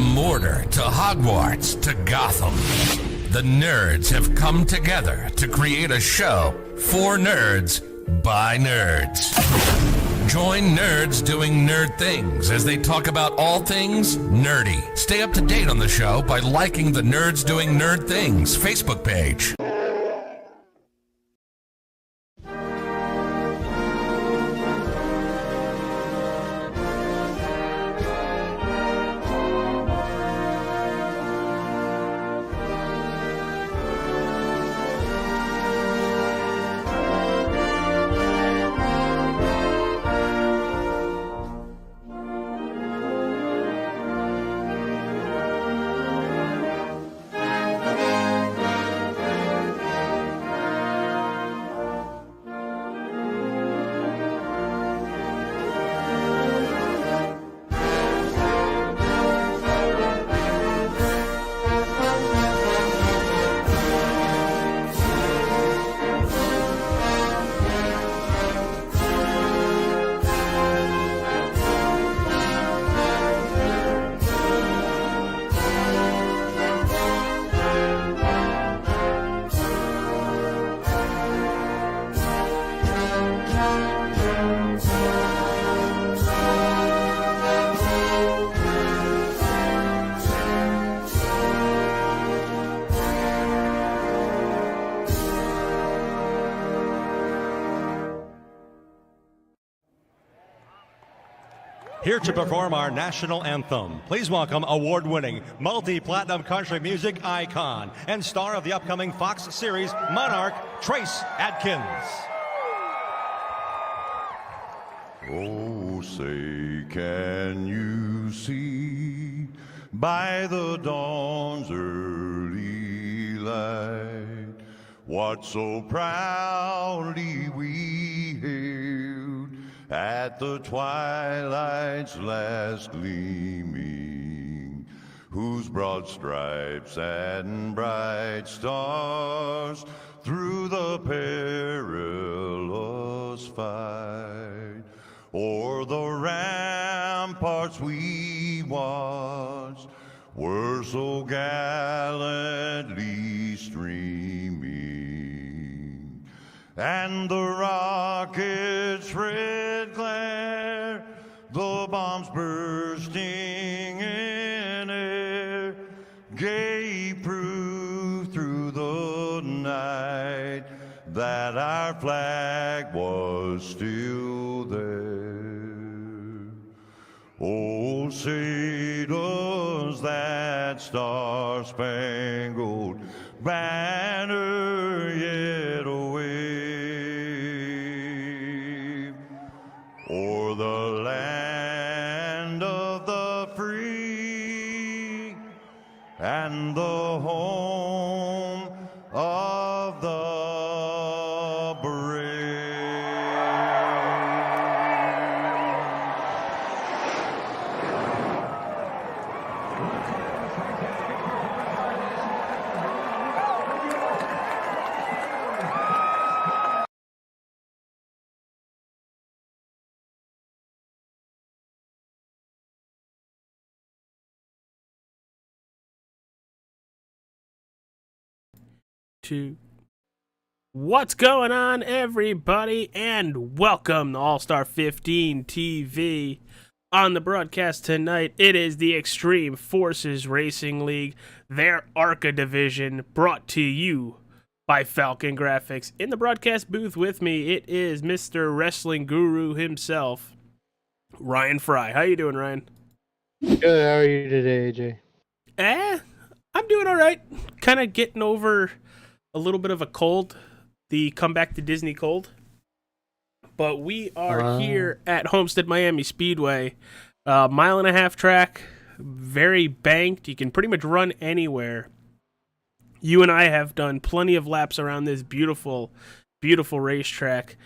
Mordor to Hogwarts to Gotham, the nerds have come together to create a show for nerds by nerds. Join nerds doing nerd things as they talk about all things nerdy. Stay up to date on the show by liking the Nerds Doing Nerd Things Facebook page. Here to perform our national anthem, please welcome award-winning, multi-platinum country music icon and star of the upcoming Fox series Monarch, Trace Adkins. Oh, say, can you see by the dawn's early light what so proudly we hailed at the twilight's last gleaming, whose broad stripes and bright stars through the perilous fight o'er the ramparts we watched were so gallantly streaming, and the rocket's red glare, the bombs bursting in air, gave proof through the night that our flag was still there. Oh, say does that star-spangled banner yet wave o'er the land of the free and the home of the brave. What's going on, everybody, and welcome to All-Star 15 TV. On the broadcast tonight, it is the Extreme Forces Racing League, their ARCA division, brought to you by Falcon Graphics. In the broadcast booth with me, it is Mr. Wrestling Guru himself, Ryan Fry. How you doing, Ryan? Good. How are you today, AJ? I'm doing all right. Kind of getting over a little bit of a cold, the comeback to Disney cold. But we are here at Homestead-Miami Speedway, mile-and-a-half track, very banked. You can pretty much run anywhere. You and I have done plenty of laps around this beautiful, beautiful racetrack.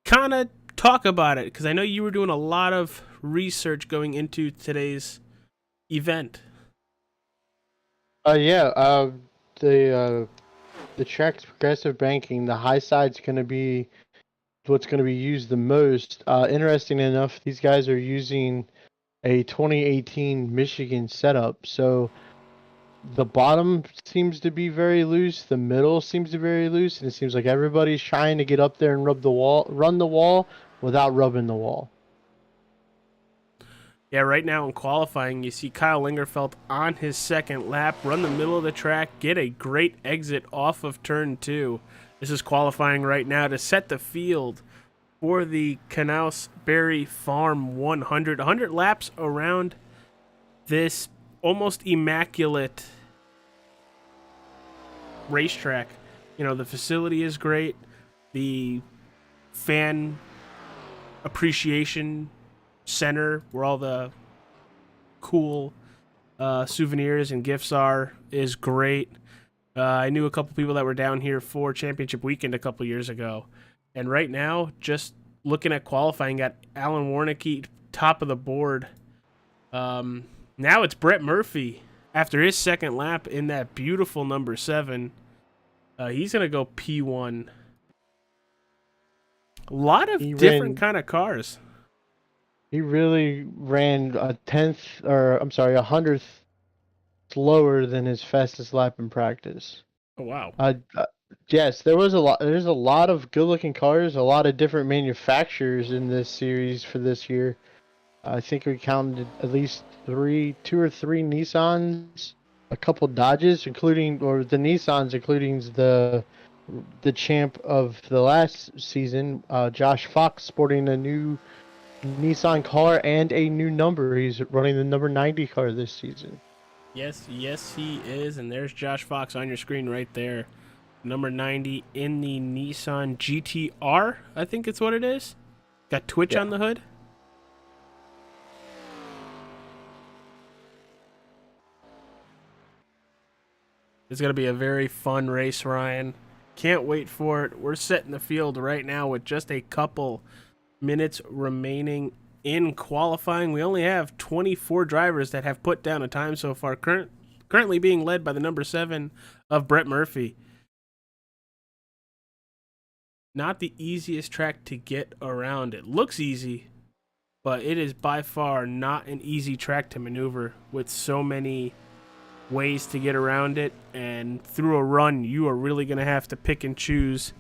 Kind of talk about it, because I know you were doing a lot of research going into today's event. The track's progressive banking. The high side's going to be what's going to be used the most. Interesting enough, these guys are using a 2018 Michigan setup. So the bottom seems to be very loose, the middle seems to be very loose, and it seems like everybody's trying to get up there and run the wall without rubbing the wall. Yeah, right now in qualifying, you see Kyle Lingerfeld on his second lap, run the middle of the track, get a great exit off of turn 2. This is qualifying right now to set the field for the Knaus Berry Farm 100. 100 laps around this almost immaculate racetrack. You know, the facility is great. The fan appreciation center where all the cool souvenirs and gifts are is great. I knew a couple people that were down here for championship weekend a couple years ago, and right now just looking at qualifying, got Alan Warnicki top of the board. Now it's Brett Murphy after his second lap in that beautiful number 7. He's gonna go P1. A lot of different kind of cars. He really ran a 100th slower than his fastest lap in practice. Oh wow! Yes, there's a lot of good-looking cars, a lot of different manufacturers in this series for this year. I think we counted at least 2 or 3 Nissans, a couple Dodges, the Nissans, including the champ of the last season, Josh Fox, sporting a new Nissan car and a new number. He's running the number 90 car this season. Yes, he is, and there's Josh Fox on your screen right there. Number 90 in the Nissan GTR, I think it's what it is. Got Twitch on the hood. It's going to be a very fun race, Ryan. Can't wait for it. We're setting the field right now with just a couple minutes remaining in qualifying. We only have 24 drivers that have put down a time so far, currently being led by the number 7 of Brett Murphy. Not the easiest track to get around. It looks easy, but it is by far not an easy track to maneuver with so many ways to get around it, and through a run you are really going to have to pick and choose.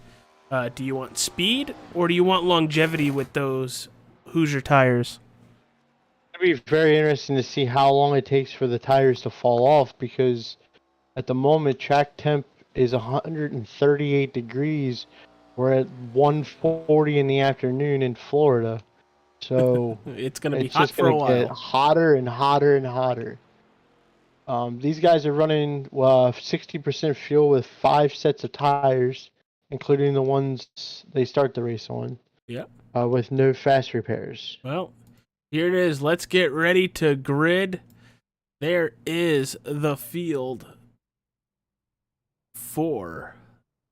Do you want speed or do you want longevity with those Hoosier tires? It'll be very interesting to see how long it takes for the tires to fall off, because at the moment track temp is 138 degrees. We're at 1:40 in the afternoon in Florida, so it's going to be hot for a while. Get hotter and hotter and hotter. These guys are running 60% fuel with 5 sets of tires, including the ones they start the race on. Yep. With no fast repairs. Well, here it is. Let's get ready to grid. There is the field for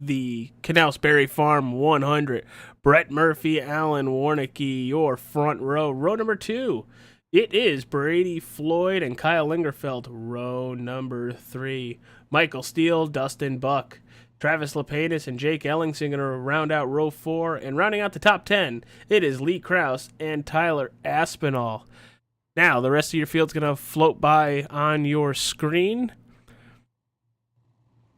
the Knaus Berry Farm 100. Brett Murphy, Alan Warnicki, your front row. Row number 2. It is Brady Floyd and Kyle Lingerfeld. Row number 3. Michael Steele, Dustin Buck, Travis Lapidus, and Jake Ellingson going to round out row 4. And rounding out the top 10, it is Lee Krause and Tyler Aspinall. Now, the rest of your field's going to float by on your screen.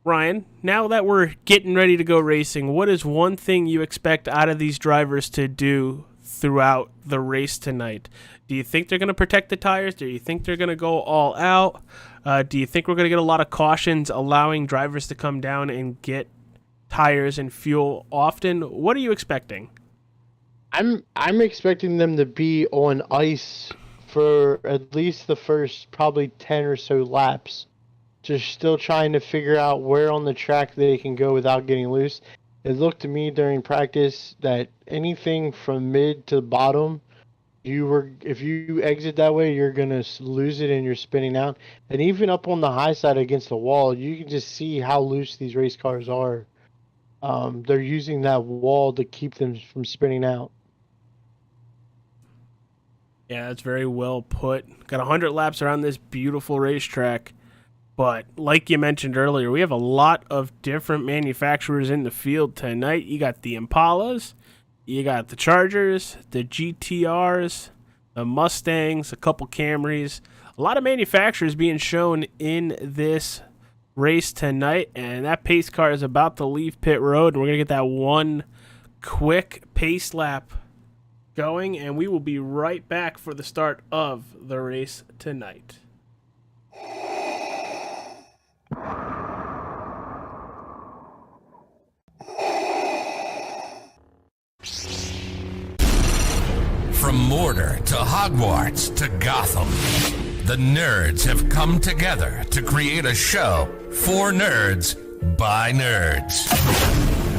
Ryan, now that we're getting ready to go racing, what is one thing you expect out of these drivers to do throughout the race tonight? Do you think they're going to protect the tires? Do you think they're going to go all out? Do you think we're going to get a lot of cautions allowing drivers to come down and get tires and fuel often? What are you expecting? I'm expecting them to be on ice for at least the first probably 10 or so laps. Just still trying to figure out where on the track they can go without getting loose. It looked to me during practice that anything from mid to bottom, if you exit that way, you're gonna lose it and you're spinning out. And even up on the high side against the wall, you can just see how loose these race cars are. They're using that wall to keep them from spinning out. Yeah, that's very well put. Got 100 laps around this beautiful racetrack. But like you mentioned earlier, we have a lot of different manufacturers in the field tonight. You got the Impalas, you got the Chargers, the GTRs, Mustangs, a couple Camrys, a lot of manufacturers being shown in this race tonight, and that pace car is about to leave pit road, and we're going to get that one quick pace lap going, and we will be right back for the start of the race tonight. From Mortar to Hogwarts to Gotham, the nerds have come together to create a show for nerds by nerds.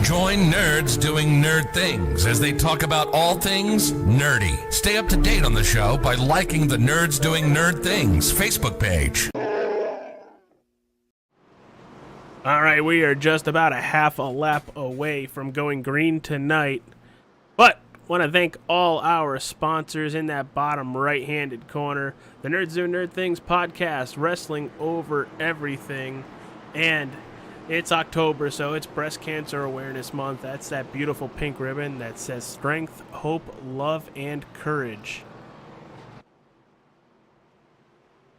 Join nerds doing nerd things as they talk about all things nerdy. Stay up to date on the show by liking the Nerds Doing Nerd Things Facebook page. All right, we are just about a half a lap away from going green tonight, but want to thank all our sponsors in that bottom right-handed corner. The Nerds Do Nerd Things podcast, wrestling over everything. And it's October, so it's Breast Cancer Awareness Month. That's that beautiful pink ribbon that says strength, hope, love, and courage.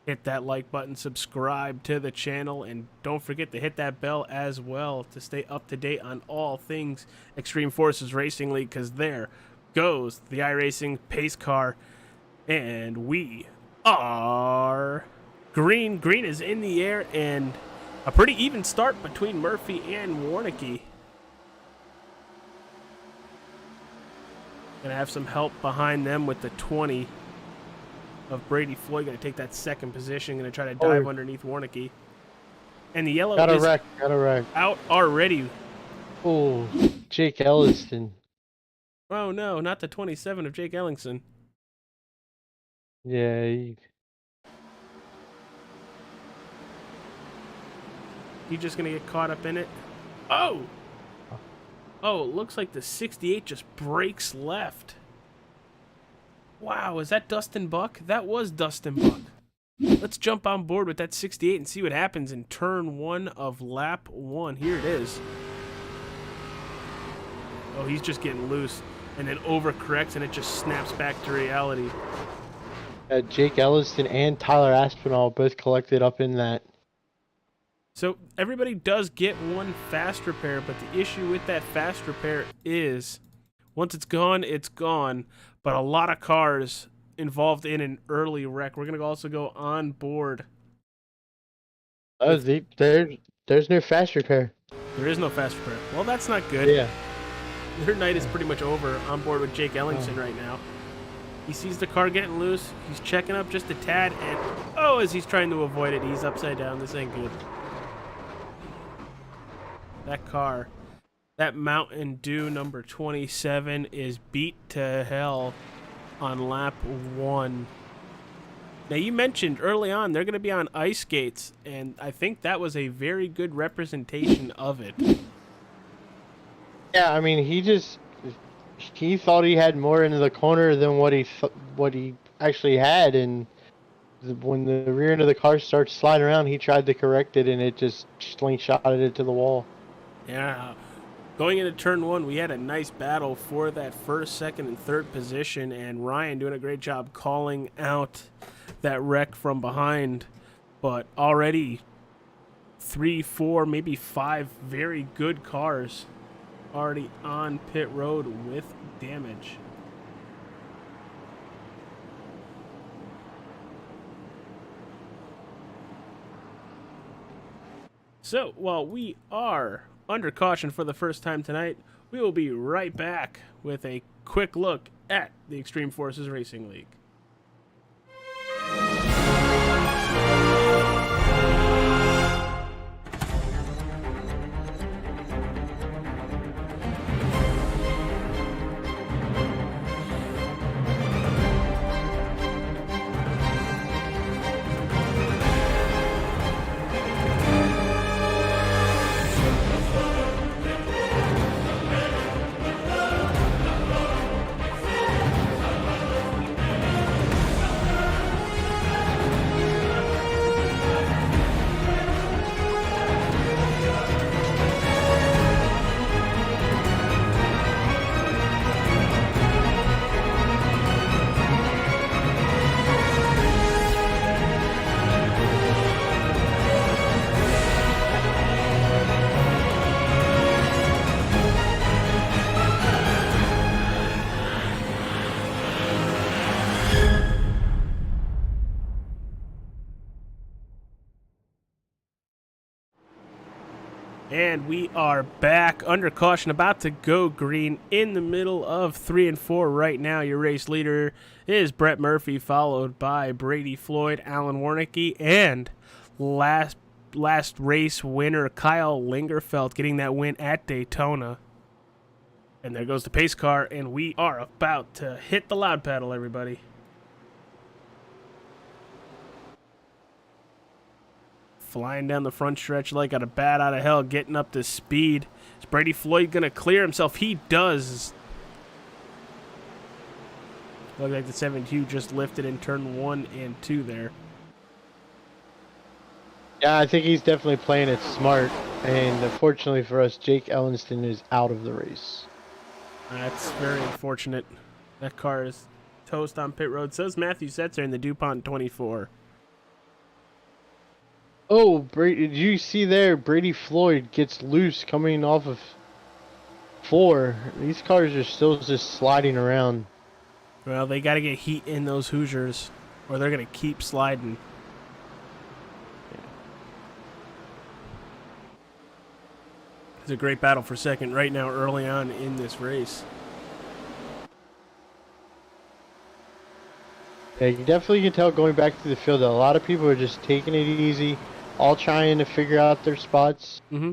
Hit that like button, subscribe to the channel, and don't forget to hit that bell as well to stay up to date on all things Extreme Forces Racing League, because there goes the iRacing pace car, and we are green. Green is in the air, and a pretty even start between Murphy and Warnicki. Gonna have some help behind them with the 20 of Brady Floyd. Gonna take that second position. Gonna try to dive underneath Warnicki. And the yellow got a is wreck out already. Oh, Jake Elliston. Oh no, not the 27 of Jake Ellingson. Yeah. You just gonna get caught up in it? Oh! Oh, it looks like the 68 just breaks left. Wow, is that Dustin Buck? That was Dustin Buck. Let's jump on board with that 68 and see what happens in turn 1 of lap 1. Here it is. Oh, he's just getting loose. And then overcorrects, and it just snaps back to reality. Jake Elliston and Tyler Aspinall both collected up in that. So everybody does get one fast repair, but the issue with that fast repair is once it's gone, it's gone. But a lot of cars involved in an early wreck. We're going to also go on board. There's no fast repair. There is no fast repair. Well, that's not good. Yeah. Their night is pretty much over on board with Jake Ellingson right now. He sees the car getting loose. He's checking up just a tad, and as he's trying to avoid it, he's upside down. This ain't good. That car, that Mountain Dew number 27 is beat to hell on lap 1. Now, you mentioned early on they're going to be on ice skates, and I think that was a very good representation of it. Yeah, I mean, he thought he had more into the corner than what he actually had, and when the rear end of the car starts sliding around, he tried to correct it, and it just slingshotted it to the wall. Yeah. Going into turn 1, we had a nice battle for that first, second, and third position, and Ryan doing a great job calling out that wreck from behind. But already 3, 4, maybe 5 very good cars already on pit road with damage. So while we are under caution for the first time tonight, we will be right back with a quick look at the Extreme Forces Racing League. And we are back under caution, about to go green in the middle of 3 and 4 right now. Your race leader is Brett Murphy, followed by Brady Floyd, Alan Warnicki, and last race winner Kyle Lingerfeld getting that win at Daytona. And there goes the pace car, and we are about to hit the loud pedal, everybody. Flying down the front stretch like a bat out of hell, getting up to speed. Is Brady Floyd going to clear himself? He does. Looks like the 7Q just lifted in turn 1 and 2 there. Yeah, I think he's definitely playing it smart. And unfortunately for us, Jake Ellenston is out of the race. That's very unfortunate. That car is toast on pit road. So is Matthew Setzer in the DuPont 24. Oh, did you see there? Brady Floyd gets loose coming off of 4. These cars are still just sliding around. Well, they got to get heat in those Hoosiers, or they're going to keep sliding. It's a great battle for second right now early on in this race. Yeah, you definitely can tell going back to the field that a lot of people are just taking it easy, all trying to figure out their spots. Mm-hmm.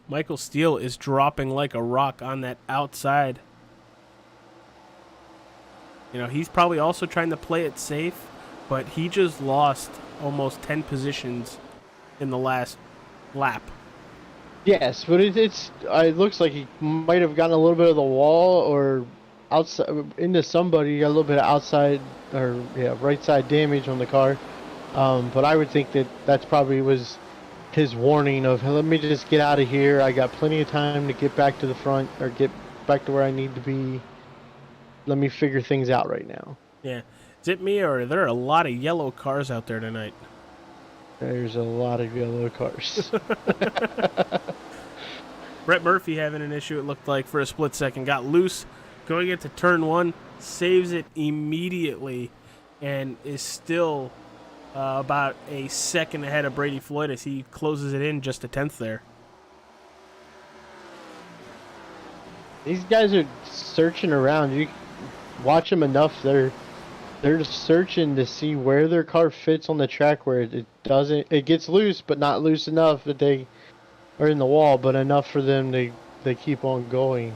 Michael Steele is dropping like a rock on that outside. You know, he's probably also trying to play it safe, but he just lost almost 10 positions in the last lap. Yes, but it looks like he might have gotten a little bit of the wall or outside into somebody, got a little bit of outside or right side damage on the car. But I would think that that's probably was his warning of, hey, let me just get out of here. I got plenty of time to get back to the front or get back to where I need to be. Let me figure things out right now. Yeah. Is it me, or are there a lot of yellow cars out there tonight? There's a lot of yellow cars. Brett Murphy having an issue, it looked like, for a split second. Got loose going into turn 1, saves it immediately, and is still about a second ahead of Brady Floyd as he closes it in just a 10th there. These guys are searching around. You watch them enough, they're just searching to see where their car fits on the track, where it gets loose, but not loose enough that they are in the wall, but enough for them they keep on going.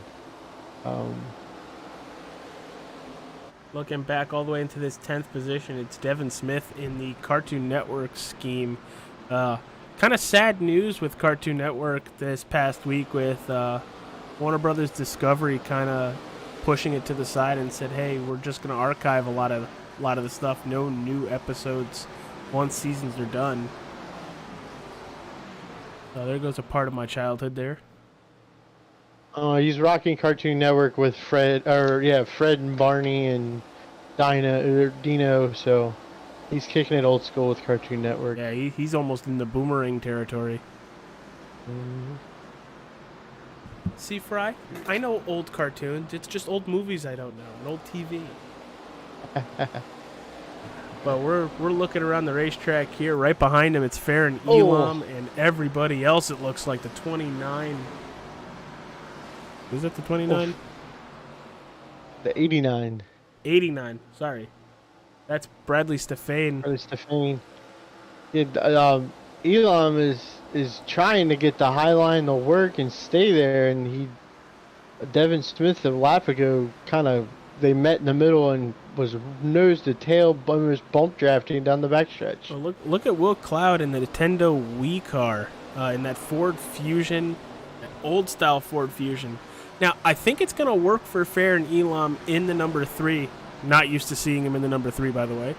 Looking back all the way into this 10th position, it's Devin Smith in the Cartoon Network scheme. Kind of sad news with Cartoon Network this past week with Warner Brothers Discovery kind of pushing it to the side and said, hey, we're just going to archive a lot of the stuff. No new episodes once seasons are done. So there goes a part of my childhood there. He's rocking Cartoon Network with Fred and Barney and Dino, so he's kicking it old school with Cartoon Network. Yeah, he's almost in the boomerang territory. Mm-hmm. See, Fry, I know old cartoons. It's just old movies I don't know, and old TV. But we're looking around the racetrack here. Right behind him, it's Fair and Elam, and everybody else. It looks like the 29. Is it the 29? The 89. 89. Sorry, that's Bradley Stefane. Yeah, Elam is trying to get the high line to work and stay there, and Devin Smith a lap ago they met in the middle and was nose to tail, was bump drafting down the backstretch. Well, look at Will Cloud in the Nintendo Wii car in that Ford Fusion, that old style Ford Fusion. Now I think it's gonna work for Fair and Elam in the number 3. Not used to seeing him in the number 3, by the way.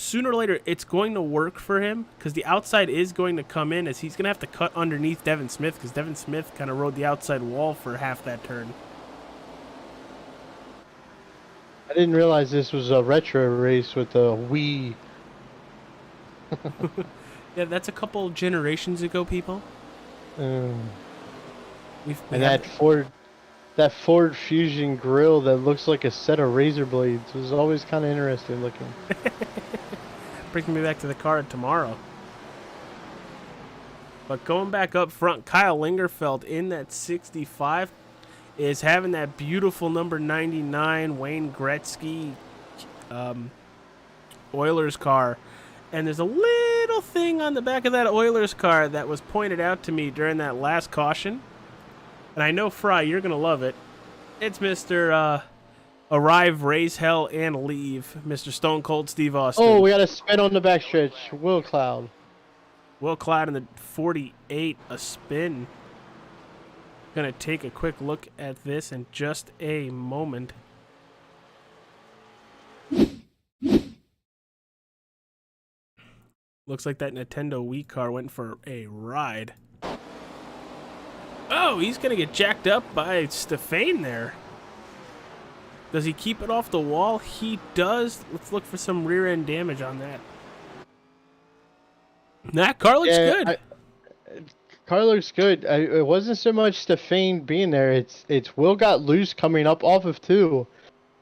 Sooner or later, it's going to work for him because the outside is going to come in as he's going to have to cut underneath Devin Smith because Devin Smith kind of rode the outside wall for half that turn. I didn't realize this was a retro race with a Wii. Yeah, that's a couple generations ago, people. And that Ford Fusion grill that looks like a set of razor blades was always kind of interesting looking. Brings me back to the car tomorrow. But going back up front, Kyle Lingerfeld in that 65 is having that beautiful number 99 Wayne Gretzky Oilers car. And there's a little thing on the back of that Oilers car that was pointed out to me during that last caution. And I know, Fry, you're going to love it. It's Mr. Arrive, Raise Hell, and Leave, Mr. Stone Cold Steve Austin. Oh, we got a spin on the backstretch. Will Cloud. Will Cloud in the 48, a spin. Going to take a quick look at this in just a moment. Looks like that Nintendo Wii car went for a ride. Oh, he's going to get jacked up by Stefan there. Does he keep it off the wall? He does. Let's look for some rear end damage on that. That car looks good. Car looks good. It wasn't so much Stefan being there. It's Will got loose coming up off of 2.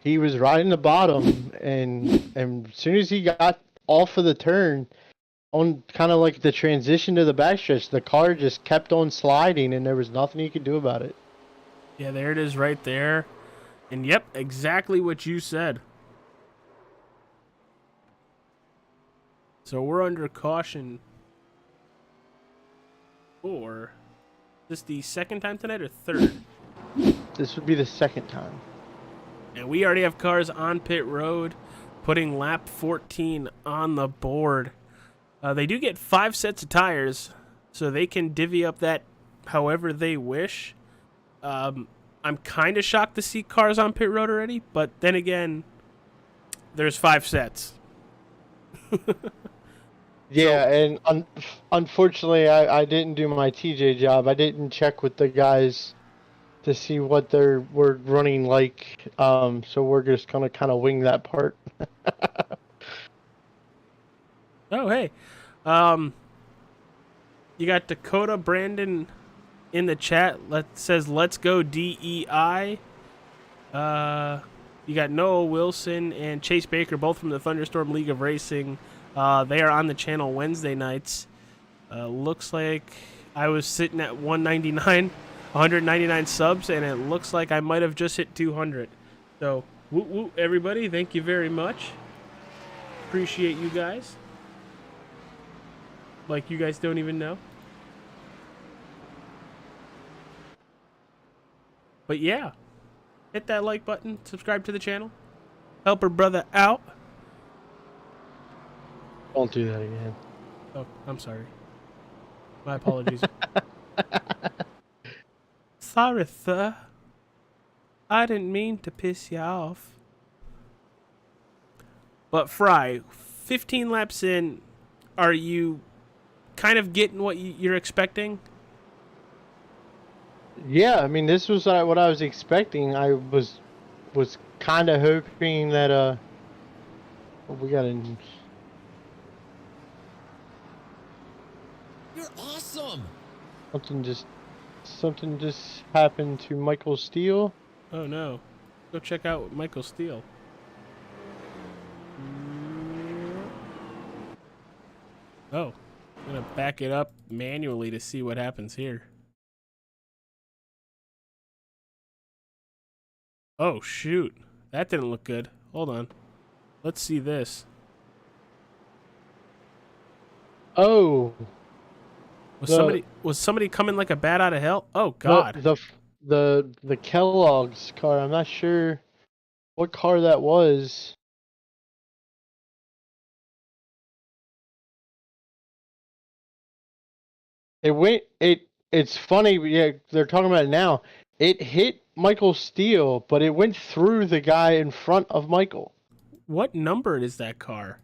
He was riding the bottom, and as soon as he got off of the turn, on kind of like the transition to the backstretch, the car just kept on sliding, and there was nothing he could do about it. Yeah, there it is right there. And yep, exactly what you said. So we're under caution for this the second time tonight or third? This would be the second time. And we already have cars on pit road, putting lap 14 on the board. They do get 5 sets of tires, so they can divvy up that however they wish. I'm kind of shocked to see cars on pit road already, but then again, there's 5 sets. Yeah, and unfortunately, I didn't do my TJ job. I didn't check with the guys to see what they were running like, so we're just going to kind of wing that part. Oh, hey. You got Dakota Brandon in the chat. Says, let's go DEI. You got Noah Wilson and Chase Baker, both from the Thunderstorm League of Racing. They are on the channel Wednesday nights. Looks like I was sitting at 199 subs, and it looks like I might have just hit 200. So, woot woot, everybody. Thank you very much. Appreciate you guys. Like you guys don't even know. But yeah, hit that like button, subscribe to the channel, help her brother out. Don't do that again. Oh, I'm sorry. My apologies. Sorry, sir. I didn't mean to piss you off. But Fry, 15 laps in, are you kind of getting what you're expecting? Yeah, I mean, this was what I was expecting. I was kind of hoping that we got a. You're awesome. Something just happened to Michael Steele. Oh no. Go check out Michael Steele. Oh, I'm gonna back it up manually to see what happens here. Oh shoot, that didn't look good. Hold on, let's see this. Oh, was somebody coming like a bat out of hell? Oh God. The Kellogg's car. I'm not sure what car that was. It's funny, yeah, they're talking about it now. It hit Michael Steele, but it went through the guy in front of Michael. What number is that car?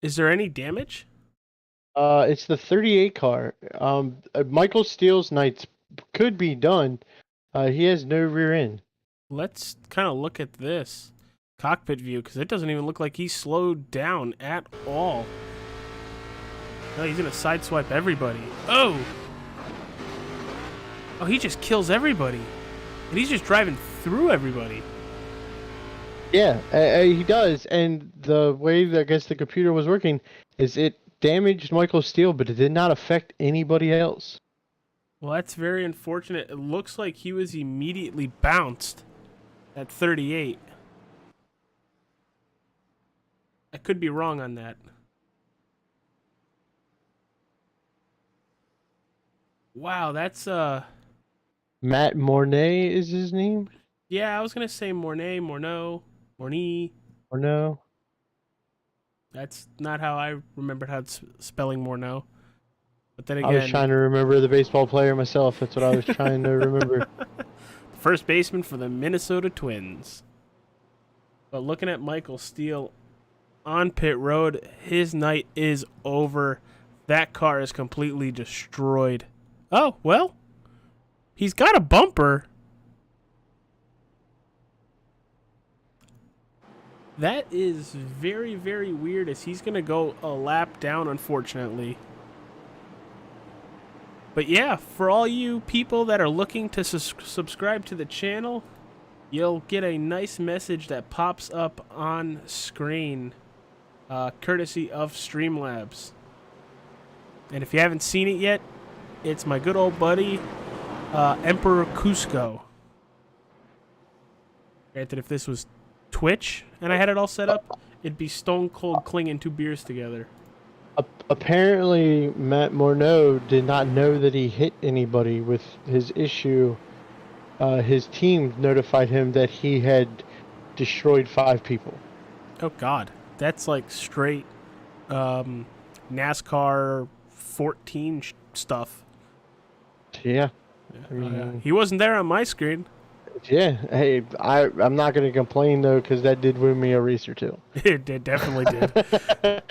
Is there any damage? It's the 38 car. Michael Steele's nights could be done. He has no rear end. Let's kind of look at this cockpit view, because it doesn't even look like he slowed down at all. No, he's going to sideswipe everybody. Oh! Oh, he just kills everybody. And he's just driving through everybody. Yeah, he does. And the way that I guess the computer was working is it damaged Michael Steele, but it did not affect anybody else. Well, that's very unfortunate. It looks like he was immediately bounced at 38. I could be wrong on that. Wow, that's Matt Mornay is his name? yeah, I was gonna say Mornay, Morneau, Morney. Or no? That's not how I remembered how it's spelling Morneau. But then I was again, trying to remember the baseball player myself. That's what I was trying to remember. first baseman for the Minnesota Twins. But looking at Michael Steele on pit road, his night is over. That car is completely destroyed. Oh, well, he's got a bumper. That is very, very weird as he's going to go a lap down, unfortunately. But yeah, for all you people that are looking to subscribe to the channel, you'll get a nice message that pops up on screen, courtesy of Streamlabs. And if you haven't seen it yet, it's my good old buddy, Emperor Cusco. Granted, if this was Twitch and I had it all set up, it'd be stone cold clinging 2 beers together. Apparently, Matt Morneau did not know that he hit anybody with his issue. His team notified him that he had destroyed 5 people. Oh God, that's like straight NASCAR 14 stuff. Yeah. I mean, He wasn't there on my screen. yeah. Hey, I'm not going to complain, though, because that did win me a race or two. It definitely did.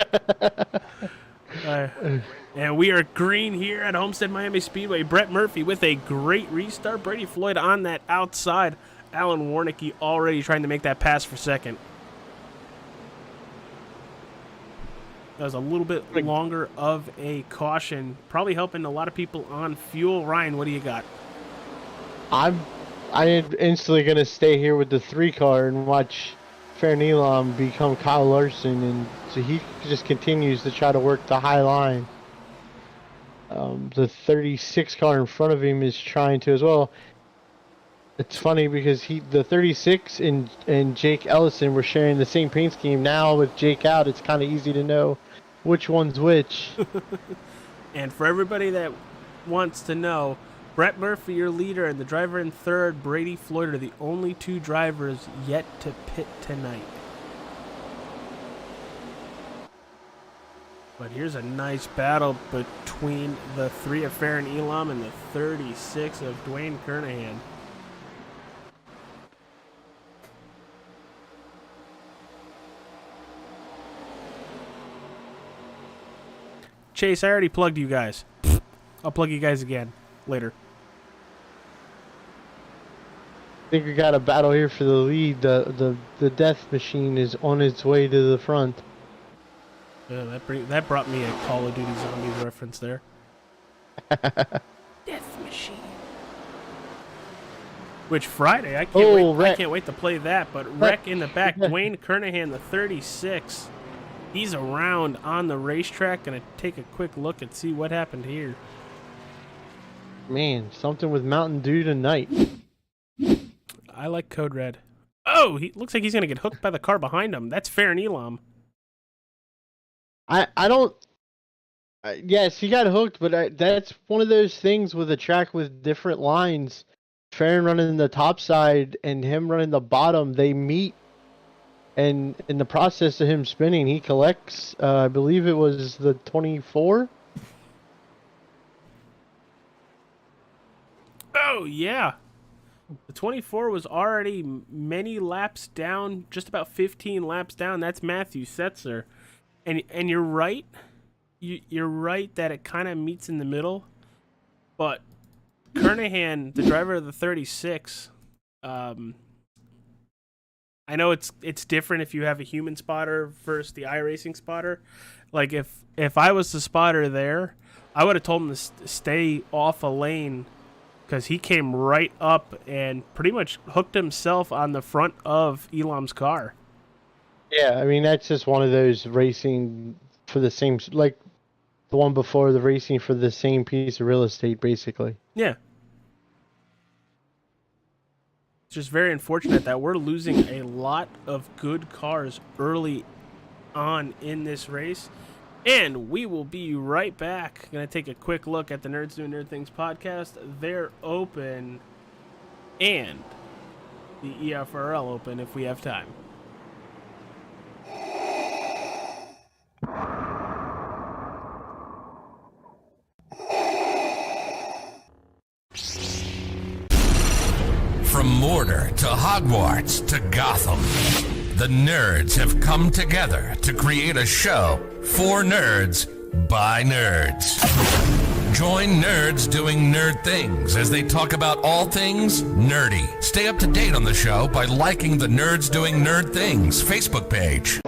And we are green here at Homestead-Miami Speedway. Brett Murphy with a great restart. Brady Floyd on that outside. Alan Warnicki already trying to make that pass for second. That was a little bit longer of a caution. Probably helping a lot of people on fuel. Ryan, what do you got? I am instantly going to stay here with the 3 car and watch Fair Elam become Kyle Larson, and so he just continues to try to work the high line. The 36 car in front of him is trying to as well. It's funny because the 36 and Jake Ellison were sharing the same paint scheme. Now with Jake out, it's kind of easy to know which one's which. And for everybody that wants to know, Brett Murphy, your leader, and the driver in third, Brady Floyd, are the only 2 drivers yet to pit tonight. But here's a nice battle between the 3 of Farron Elam and the 36 of Dwayne Kernahan. Chase, I already plugged you guys. I'll plug you guys again later. I think we got a battle here for the lead. The death machine is on its way to the front. Yeah, that brought me a Call of Duty Zombies reference there. Death machine. Which Friday, I can't wait to play that. But Wreck in the back, Dwayne Kernahan, the 36. He's around on the racetrack. Gonna take a quick look and see what happened here. Man, something with Mountain Dew tonight. I like Code Red. Oh, he looks like he's gonna get hooked by the car behind him. That's Farron Elam. I don't. Yes, he got hooked, but that's one of those things with a track with different lines. Farron running the top side and him running the bottom, they meet, and in the process of him spinning, he collects. I believe it was the 24. Oh yeah, the 24 was already many laps down, just about 15 laps down. That's Matthew Setzer. And you're right. You're right that it kind of meets in the middle. But Kernahan, the driver of the 36, I know it's different if you have a human spotter versus the iRacing spotter. Like if I was the spotter there, I would have told him to stay off a lane because he came right up and pretty much hooked himself on the front of Elam's car. Yeah, I mean, that's just one of those racing for the same, like the one before, the racing for the same piece of real estate, basically. Yeah. It's just very unfortunate that we're losing a lot of good cars early on in this race. And we will be right back. Going to take a quick look at the Nerds Doing Nerd Things podcast, their Open, and the EFRL Open if we have time. From Mordor to Hogwarts to Gotham, the nerds have come together to create a show for nerds by nerds. Join Nerds Doing Nerd Things as they talk about all things nerdy. Stay up to date on the show by liking the Nerds Doing Nerd Things Facebook page.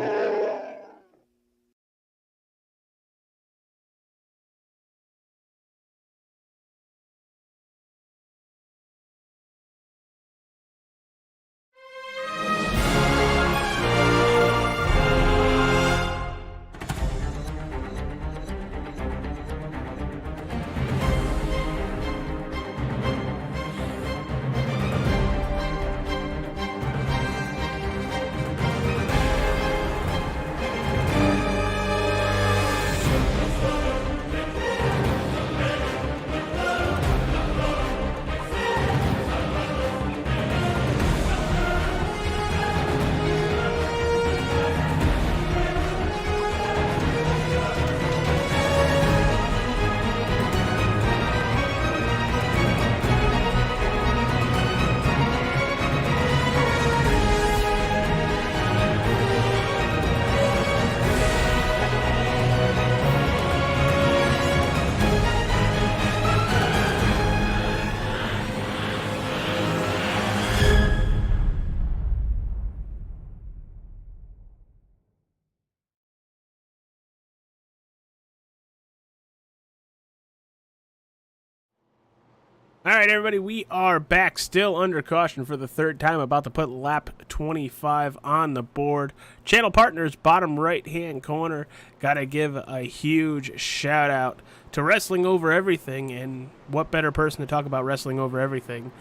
All right, everybody, we are back, still under caution for the third time, about to put lap 25 on the board. Channel partners, bottom right-hand corner. Got to give a huge shout-out to Wrestling Over Everything, and what better person to talk about Wrestling Over Everything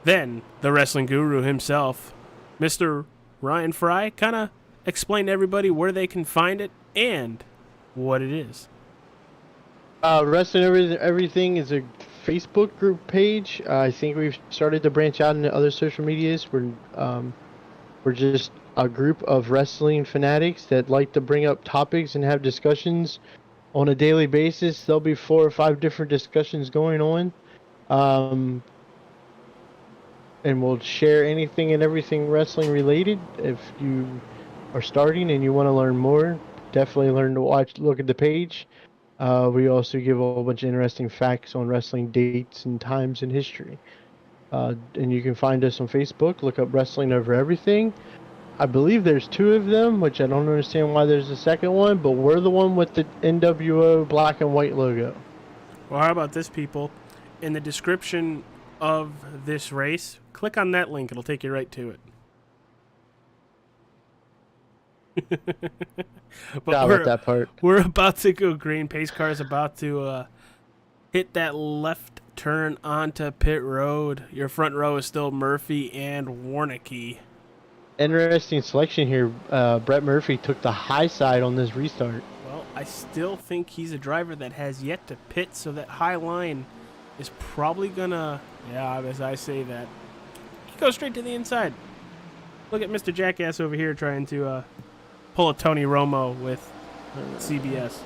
than the wrestling guru himself, Mr. Ryan Fry. Kind of explain to everybody where they can find it and what it is. Wrestling Everything is a Facebook group page. I think we've started to branch out into other social medias. We're just a group of wrestling fanatics that like to bring up topics and have discussions on a daily basis. There'll be 4 or 5 different discussions going on. And we'll share anything and everything wrestling related. If you are starting and you want to learn more, definitely look at the page. We also give a whole bunch of interesting facts on wrestling dates and times in history. And you can find us on Facebook. Look up Wrestling Over Everything. I believe there's 2 of them, which I don't understand why there's a second one, but we're the one with the NWO black and white logo. Well, how about this, people? In the description of this race, click on that link. It'll take you right to it. But About that part. We're about to go green. Pace car is about to hit that left turn onto pit road. Your front row is still Murphy and Warnicki. Interesting selection here. Brett Murphy took the high side on this restart. Well, I still think he's a driver that has yet to pit, so that high line is probably gonna, as I say that, he goes straight to the inside. Look at Mr. Jackass over here trying to pull a Tony Romo with CBS.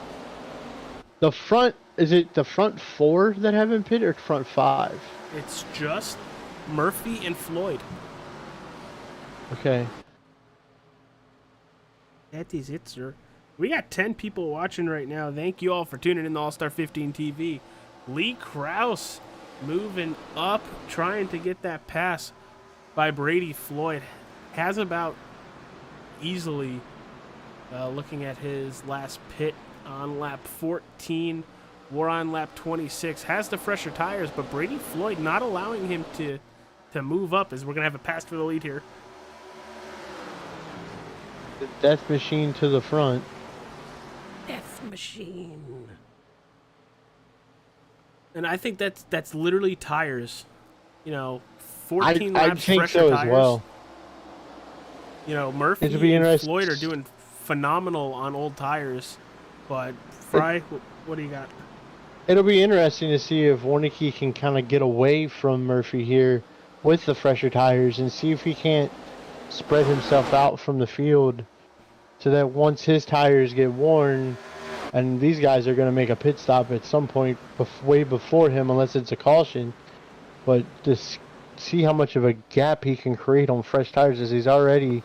The front, is it the front 4 that haven't pitted or front 5? It's just Murphy and Floyd. Okay. That is it, sir. We got 10 people watching right now. Thank you all for tuning in to All-Star 15 TV. Lee Krause moving up, trying to get that pass by Brady Floyd. Has about easily, looking at his last pit on lap 14, We're on lap 26. Has the fresher tires, but Brady Floyd not allowing him to move up as we're going to have a pass for the lead here. The death machine to the front. Death machine. And I think that's literally tires. 14 laps I think fresher so tires. As well. Murphy It'll be and Floyd are doing phenomenal on old tires. But Fry, what do you got? It'll be interesting to see if Warnicki can kind of get away from Murphy here with the fresher tires and see if he can't spread himself out from the field so that once his tires get worn, and these guys are going to make a pit stop at some point way before him unless it's a caution, but just see how much of a gap he can create on fresh tires as he's already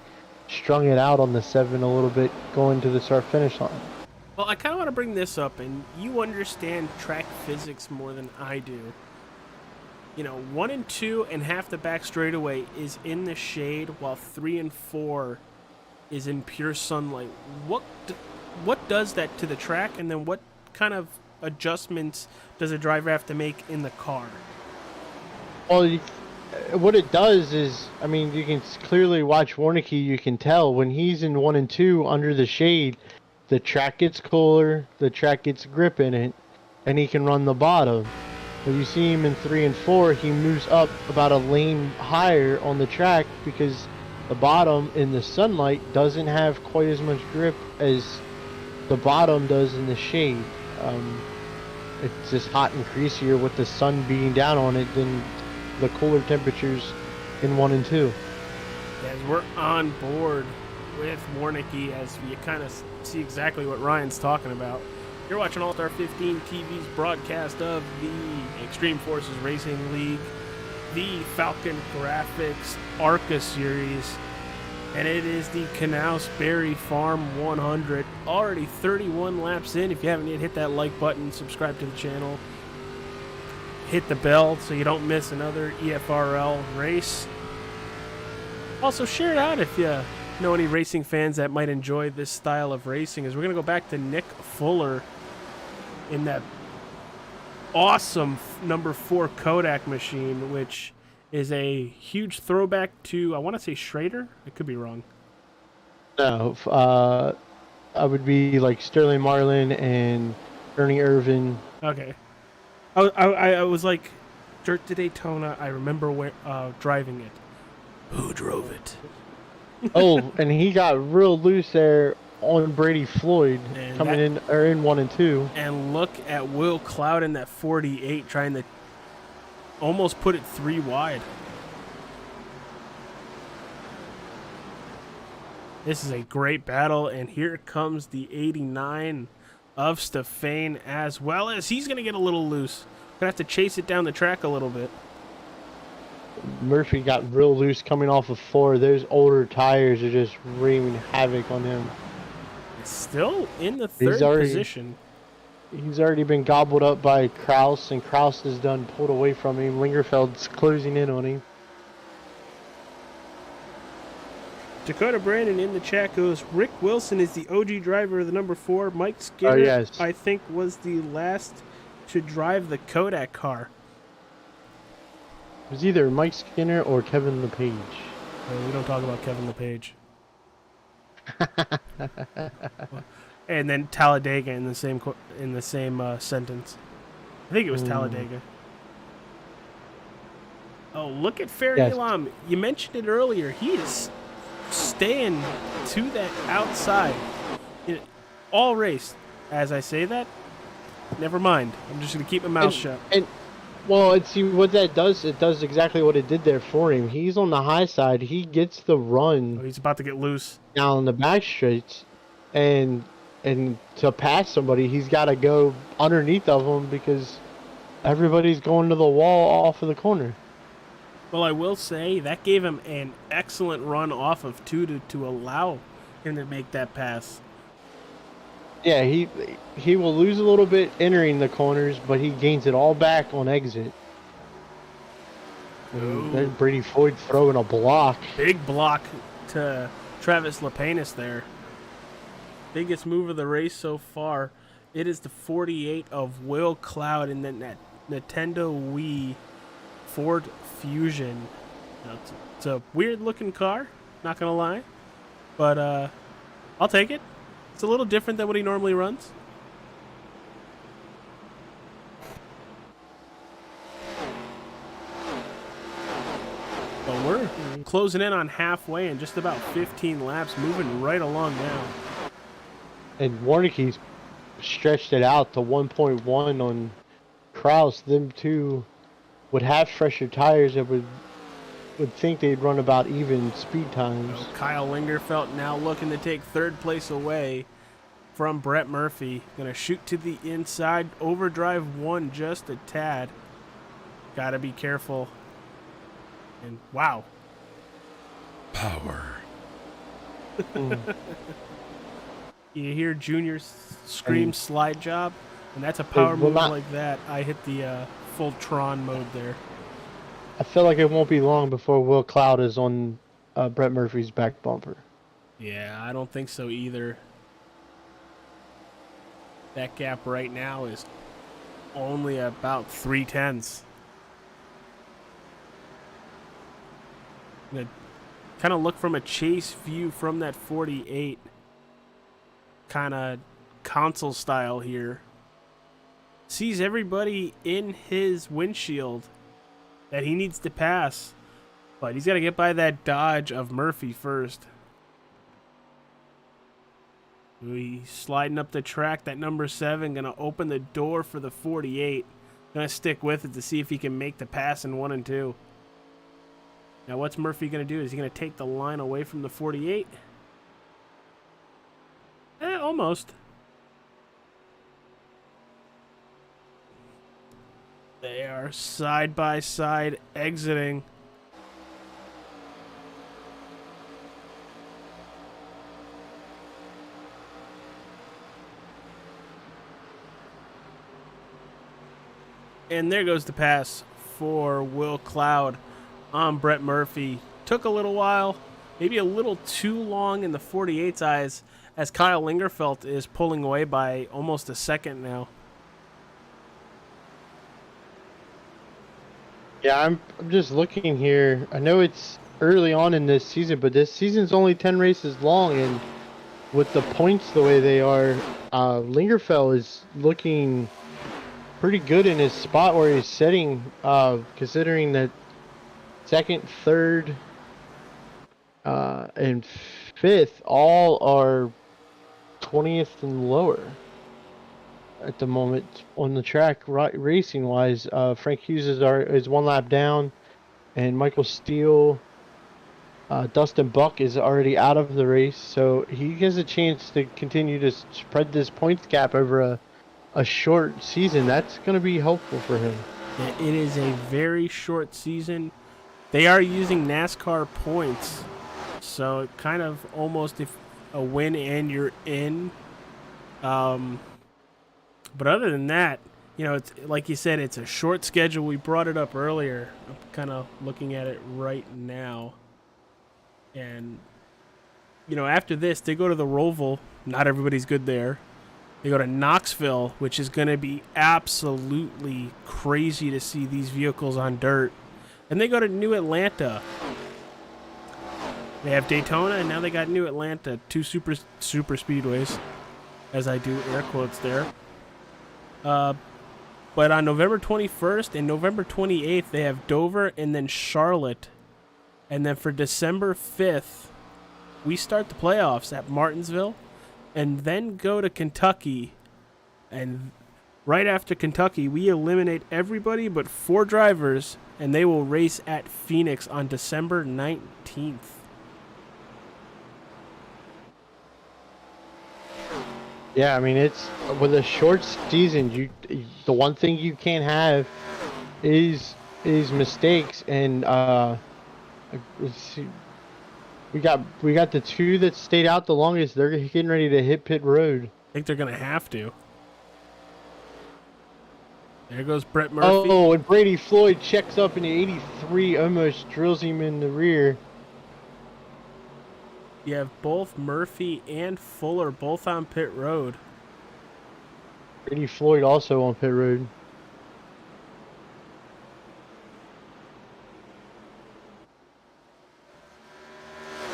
strung it out on the 7 a little bit going to the start finish line. Well, I kind of want to bring this up, and you understand track physics more than I do. 1 and 2 and half the back straightaway is in the shade, while 3 and 4 is in pure sunlight. What does that to the track, and then what kind of adjustments does a driver have to make in the car? Well, what it does is, you can clearly watch Warnicki. You can tell when he's in 1 and 2 under the shade, the track gets cooler, the track gets grip in it, and he can run the bottom. But you see him in 3 and 4, he moves up about a lane higher on the track because the bottom in the sunlight doesn't have quite as much grip as the bottom does in the shade. It's just hot and greasier with the sun beating down on it than the cooler temperatures in 1 and 2. As we're on board with Warnicki, as you kind of see exactly what Ryan's talking about. You're watching All-Star 15 TV's broadcast of the Extreme Forces Racing League, the Falcon Graphics ARCA series, and it is the Knaus Berry Farm 100. Already 31 laps in. If you haven't yet, hit that like button, subscribe to the channel, hit the bell so you don't miss another EFRL race. Also, share it out if you know any racing fans that might enjoy this style of racing, as we're going to go back to Nick Fuller in that awesome number 4 Kodak machine, which is a huge throwback to, I want to say Schrader? I could be wrong. No, I would be like Sterling Marlin and Ernie Irvin. Okay. I was like, Dirt to Daytona, I remember driving it. Who drove it? Oh, and he got real loose there on Brady Floyd in 1 and 2. And look at Will Cloud in that 48 trying to almost put it 3 wide. This is a great battle, and here comes the 89 of Stefan, as well as he's going to get a little loose. Going to have to chase it down the track a little bit. Murphy got real loose coming off of 4. Those older tires are just wreaking havoc on him. Still in the third position. He's already been gobbled up by Knaus, and Knaus is done pulled away from him. Lingerfeld's closing in on him. Dakota Brandon in the chat goes, Rick Wilson is the OG driver of the number 4. Mike Skinner, I think, was the last to drive the Kodak car. It was either Mike Skinner or Kevin LePage. We don't talk about Kevin LePage. And then Talladega in the same sentence. I think it was Talladega. Oh, look at Ferry Elam. You mentioned it earlier. He is staying to that outside all race. As I say that, never mind. I'm just going to keep my mouth shut. Well, see what that does. It does exactly what it did there for him. He's on the high side. He gets the run. Oh, he's about to get loose down the back straights, and to pass somebody, he's got to go underneath of them because everybody's going to the wall off of the corner. Well, I will say that gave him an excellent run off of 2 to allow him to make that pass. Yeah, he will lose a little bit entering the corners, but he gains it all back on exit. There's Brady Floyd throwing a block. Big block to Travis Lapenas there. Biggest move of the race so far. It is the 48 of Will Cloud in the Nintendo Wii Ford Fusion. Now, it's a weird looking car, not gonna lie, but I'll take it. It's a little different than what he normally runs. But we're closing in on halfway and just about 15 laps, moving right along now. And Warnicki's stretched it out to 1.1 on Kraus. Them two would have fresher tires that would think they'd run about even speed times. Kyle Lingerfelt now looking to take third place away from Brett Murphy. Gonna shoot to the inside, overdrive one just a tad. Gotta be careful. And wow. Power. You hear Junior scream slide job, and that's a power move like that. I hit the full Tron mode there. I feel like it won't be long before Will Cloud is on Brett Murphy's back bumper. Yeah, I don't think so either. That gap right now is only about 3/10. Kind of look from a chase view from that 48. Kind of console style here. Sees everybody in his windshield that he needs to pass, but he's got to get by that Dodge of Murphy first. He's sliding up the track. That number 7 gonna open the door for the 48. Gonna stick with it to see if he can make the pass in 1 and 2. Now what's Murphy gonna do? Is he gonna take the line away from the 48? Almost. They are side by side exiting. And there goes the pass for Will Cloud on Brett Murphy. Took a little while, maybe a little too long in the 48's eyes, as Kyle Lingerfelt is pulling away by almost a second now. Yeah, I'm just looking here. I know it's early on in this season, but this season's only 10 races long, and with the points the way they are, Lingerfeld is looking pretty good in his spot where he's sitting, considering that second, third, and fifth all are 20th and lower at the moment on the track, racing wise. Frank Hughes is 1 lap down, and Michael Steele, Dustin Buck is already out of the race, so he has a chance to continue to spread this points gap over a short season. That's going to be helpful for him. It is a very short season. They are using NASCAR points, so it kind of almost if a win and you're in. But other than that, you know, it's like you said, it's a short schedule. We brought it up earlier. I'm kind of looking at it right now. And, you know, after this, they go to the Roval. Not everybody's good there. They go to Knoxville, which is going to be absolutely crazy to see these vehicles on dirt. And they go to New Atlanta. They have Daytona, and now they got New Atlanta. 2 super speedways, as I do air quotes there. But on November 21st and November 28th, they have Dover and then Charlotte. And then for December 5th, we start the playoffs at Martinsville and then go to Kentucky. And right after Kentucky, we eliminate everybody but 4 drivers, and they will race at Phoenix on December 19th. Yeah, I mean, it's with a short season. The one thing you can't have is mistakes, and let's see, we got the 2 that stayed out the longest. They're getting ready to hit pit road. I think they're gonna have to. There goes Brett Murphy. Oh, and Brady Floyd checks up in the 83, almost drills him in the rear. You have both Murphy and Fuller both on pit road. Brady Floyd also on pit road.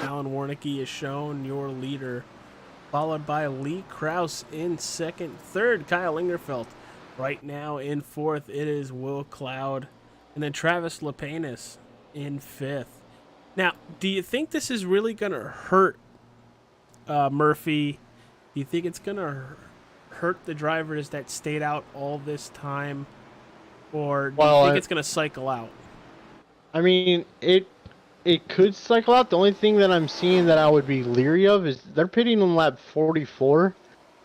Alan Warnicki is shown your leader, followed by Lee Kraus in second. Third, Kyle Lingerfeld. Right now in fourth, it is Will Cloud. And then Travis Lepanis in fifth. Now, do you think this is really going to hurt Murphy? Do you think it's going to hurt the drivers that stayed out all this time? Or do you think it's going to cycle out? I mean, it could cycle out. The only thing that I'm seeing that I would be leery of is they're pitting on lap 44.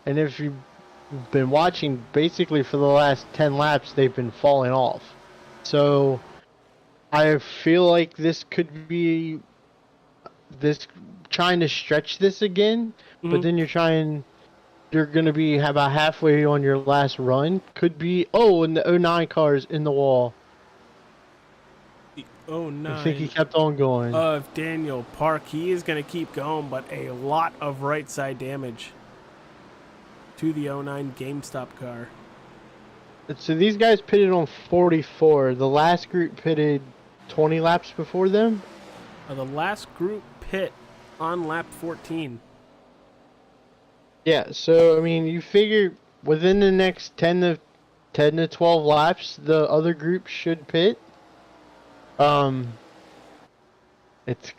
And if you've been watching, basically for the last 10 laps, they've been falling off. So I feel like this could be trying to stretch this again, but then you're going to be about halfway on your last run. Could be, and the 09 car's in the wall. The 09. I think he kept on going. Of Daniel Park. He is going to keep going, but a lot of right side damage to the 09 GameStop car. So these guys pitted on 44. The last group pitted 20 laps before them. The last group pit on lap 14. Yeah, so I mean, you figure within the next 10 to 12 laps, the other group should pit. It's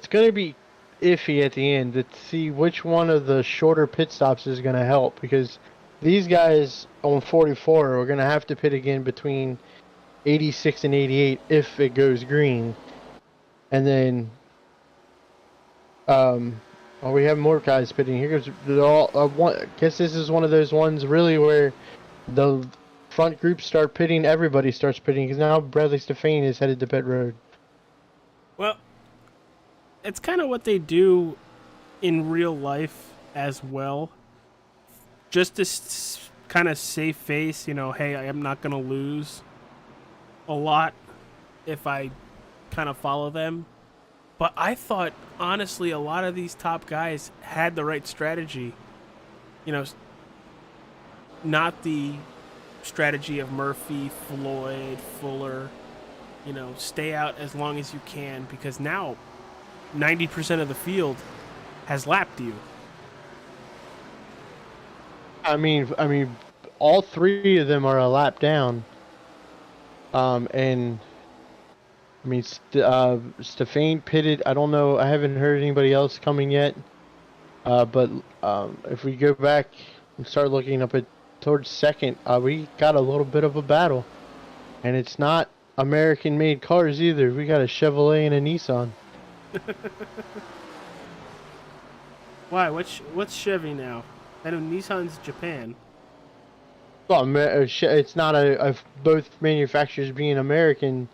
going to be iffy at the end to see which one of the shorter pit stops is going to help, because these guys on 44 are going to have to pit again between 86 and 88 if it goes green. And then we have more guys pitting. Here goes I guess this is one of those ones really where the front groups start pitting, everybody starts pitting, because now Bradley Stefane is headed to pit road. Well, it's kind of what they do in real life as well. Just to kind of save face, hey, I am not going to lose a lot if I kind of follow them. But I thought, honestly, a lot of these top guys had the right strategy. Not the strategy of Murphy, Floyd, Fuller. Stay out as long as you can, because now 90% of the field has lapped you. I mean, all three of them are a lap down. And I mean, Stefane pitted. I don't know. I haven't heard anybody else coming yet. But if we go back and start looking up towards second, we got a little bit of a battle, and it's not American-made cars either. We got a Chevrolet and a Nissan. Why? What's Chevy now? I know Nissan's Japan. Well, it's not a both manufacturers being American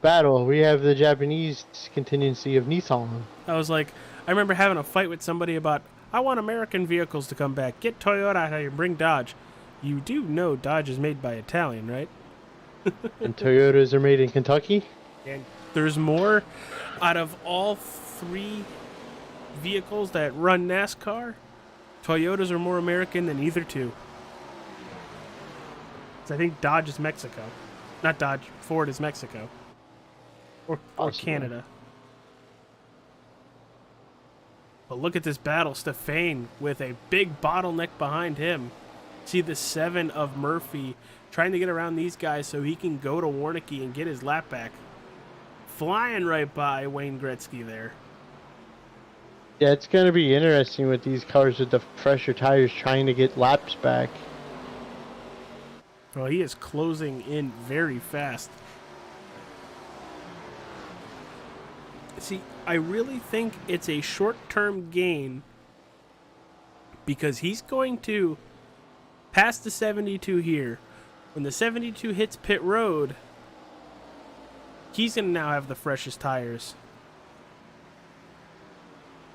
battle. We have the Japanese contingency of Nissan. I was like, I remember having a fight with somebody about, I want American vehicles to come back. Get Toyota out here, bring Dodge. You do know Dodge is made by Italian, right? And Toyotas are made in Kentucky? And there's more. Out of all three vehicles that run NASCAR, Toyotas are more American than either two. I think Dodge is Mexico. Not Dodge, Ford is Mexico. Or Canada. But look at this battle. Stefane with a big bottleneck behind him. See the 7 of Murphy trying to get around these guys so he can go to Warnicki and get his lap back. Flying right by Wayne Gretzky there. Yeah, it's going to be interesting with these cars with the fresher tires trying to get laps back. Well, he is closing in very fast. See, I really think it's a short-term gain because he's going to pass the 72 here. When the 72 hits pit road, he's going to now have the freshest tires.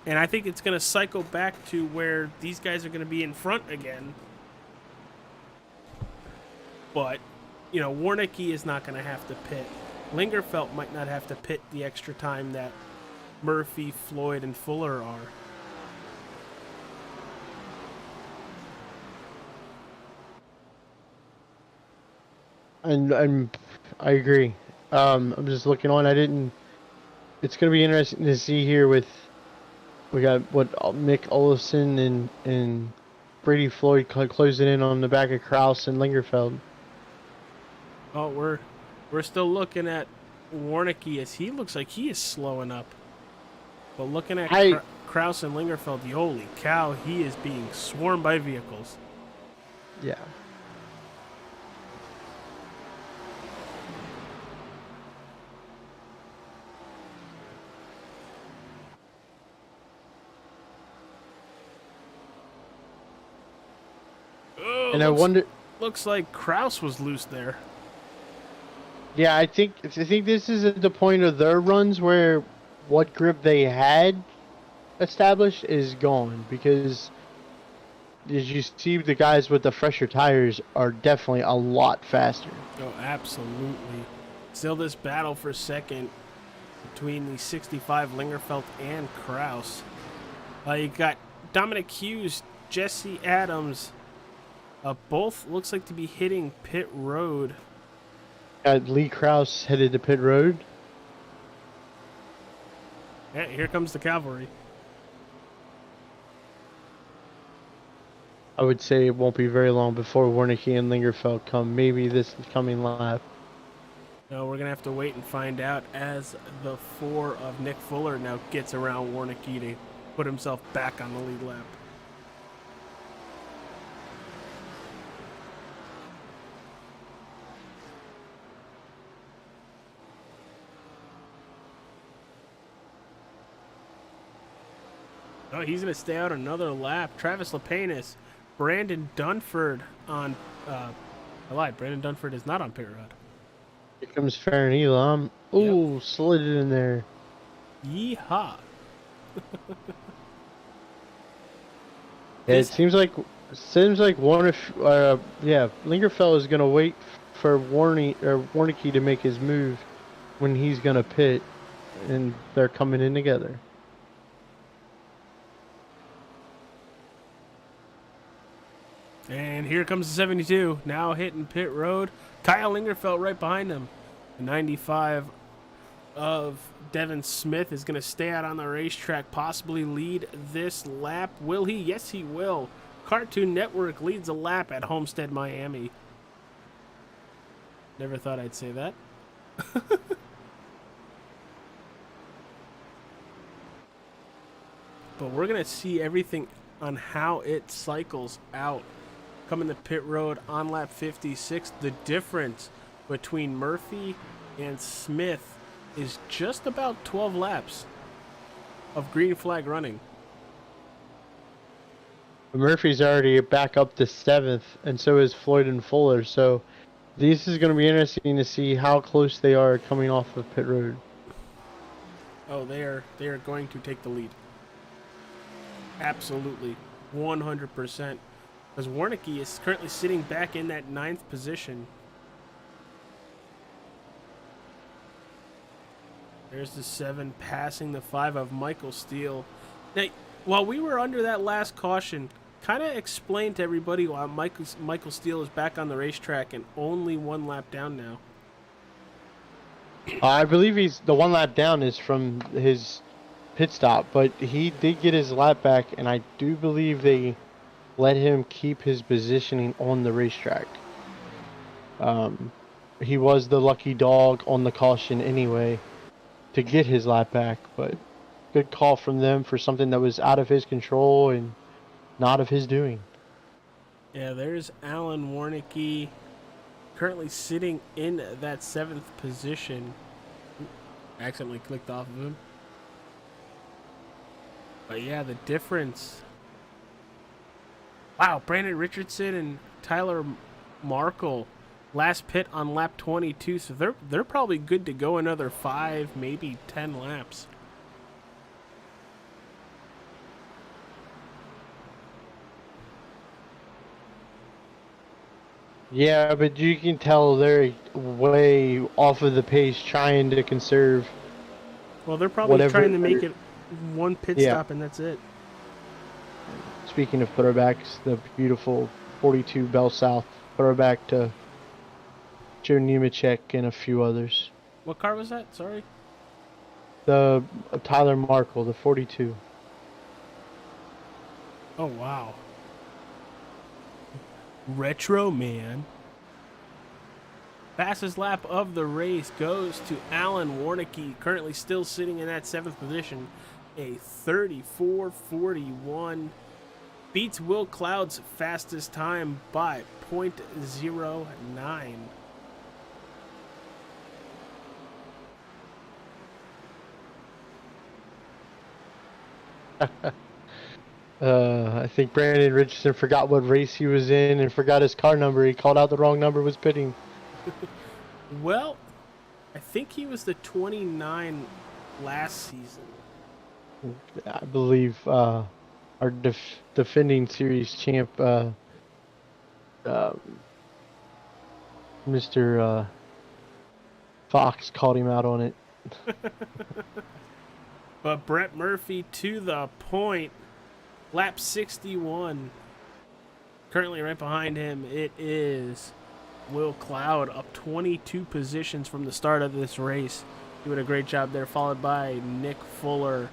And I think it's going to cycle back to where these guys are going to be in front again. But, Warnicki is not going to have to pit. Lingerfelt might not have to pit the extra time that Murphy, Floyd, and Fuller are. And I agree. I'm just looking on. I didn't. It's gonna be interesting to see here with we got what Mick Olofsson and Brady Floyd closing in on the back of Kraus and Lingerfeld. Oh, we're still looking at Warnicki as he looks like he is slowing up. But looking at Kraus and Lingerfeld, holy cow, he is being swarmed by vehicles. Yeah. Oh, And I wonder. Looks like Kraus was loose there. Yeah, I think this is at the point of their runs where what grip they had established is gone, because as you see, the guys with the fresher tires are definitely a lot faster. Oh, absolutely. Still this battle for second between the 65 Lingerfeld and Kraus. You got Dominic Hughes, Jesse Adams. Both looks like to be hitting pit road. Lee Kraus headed to pit road. Yeah, here comes the cavalry. I would say it won't be very long before Warnicki and Lingerfeld come. Maybe this coming lap. No, we're going to have to wait and find out as the 4 of Nick Fuller now gets around Warnicki to put himself back on the lead lap. Oh, he's going to stay out another lap. Travis Lapenas, Brandon Dunford on... I lied. Brandon Dunford is not on pit road. Here comes Farron Elam. Ooh, slid it in there. Yeehaw. Yeah, it seems like Lingerfeld is gonna wait for Warnicki to make his move when he's gonna pit, and they're coming in together. And here comes the 72, now hitting pit road. Kyle Lingerfeld right behind him. The 95 of Devin Smith is going to stay out on the racetrack, possibly lead this lap. Will he? Yes, he will. Cartoon Network leads a lap at Homestead-Miami. Never thought I'd say that. But we're going to see everything on how it cycles out. Coming to pit road on lap 56, the difference between Murphy and Smith is just about 12 laps of green flag running. Murphy's already back up to 7th, and so is Floyd and Fuller. So this is going to be interesting to see how close they are coming off of pit road. Oh, they are going to take the lead. Absolutely, 100%. Because Warnicki is currently sitting back in that 9th position. There's the 7 passing the 5 of Michael Steele. Now, while we were under that last caution, kind of explain to everybody why Michael Steele is back on the racetrack and only 1 lap down now. I believe he's the 1 lap down is from his pit stop, but he did get his lap back, and I do believe they let him keep his positioning on the racetrack. He was the lucky dog on the caution anyway to get his lap back, but good call from them for something that was out of his control and not of his doing. Yeah, there's Alan Warnicki currently sitting in that 7th position. I accidentally clicked off of him. But yeah, the difference. Wow, Brandon Richardson and Tyler Markle last pit on lap 22, so they're probably good to go another 5, maybe 10 laps. Yeah, but you can tell they're way off of the pace, trying to conserve. Well, they're probably trying to make it 1 pit stop and that's it. Speaking of throwbacks, the beautiful 42 Bell South throwback to Joe Nemechek, and a few others. What car was that? Sorry. The Tyler Markle, the 42. Oh, wow. Retro man. Fastest lap of the race goes to Alan Warnicki, currently still sitting in that 7th position. A 34.41. Beats Will Cloud's fastest time by 0.09. I think Brandon Richardson forgot what race he was in and forgot his car number. He called out the wrong number, was pitting. Well, I think he was the 29 last season. I believe our defending series champ, Mr. Fox, called him out on it. But Brett Murphy to the point. Lap 61. Currently right behind him, it is Will Cloud, up 22 positions from the start of this race. Doing a great job there, followed by Nick Fuller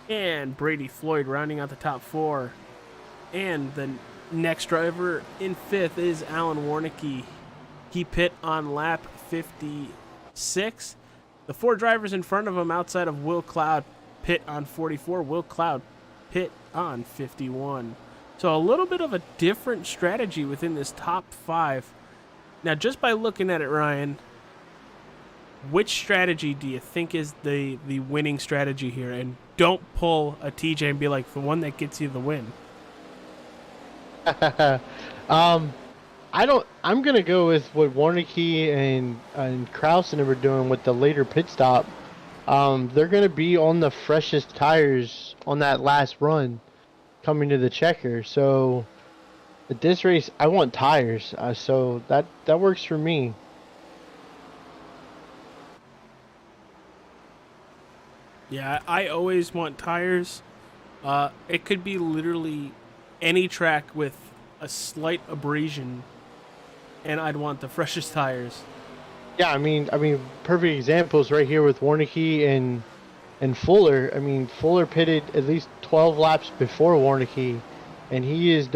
and Brady Floyd rounding out the top 4. And the next driver in 5th is Alan Warnicki. He pit on lap 56. The 4 drivers in front of him outside of Will Cloud pit on 44. Will Cloud pit on 51. So a little bit of a different strategy within this top 5. Now, just by looking at it, Ryan, which strategy do you think is the winning strategy here? And don't pull a TJ and be like, the one that gets you the win. I'm gonna go with what Warnicki and Knaus and them were doing with the later pit stop. They're gonna be on the freshest tires on that last run coming to the checker. So at this race, I want tires. So that works for me. Yeah, I always want tires. It could be literally any track with a slight abrasion, and I'd want the freshest tires. Yeah, I mean, perfect examples right here with Warnicki and Fuller. I mean, Fuller pitted at least 12 laps before Warnicki, and he has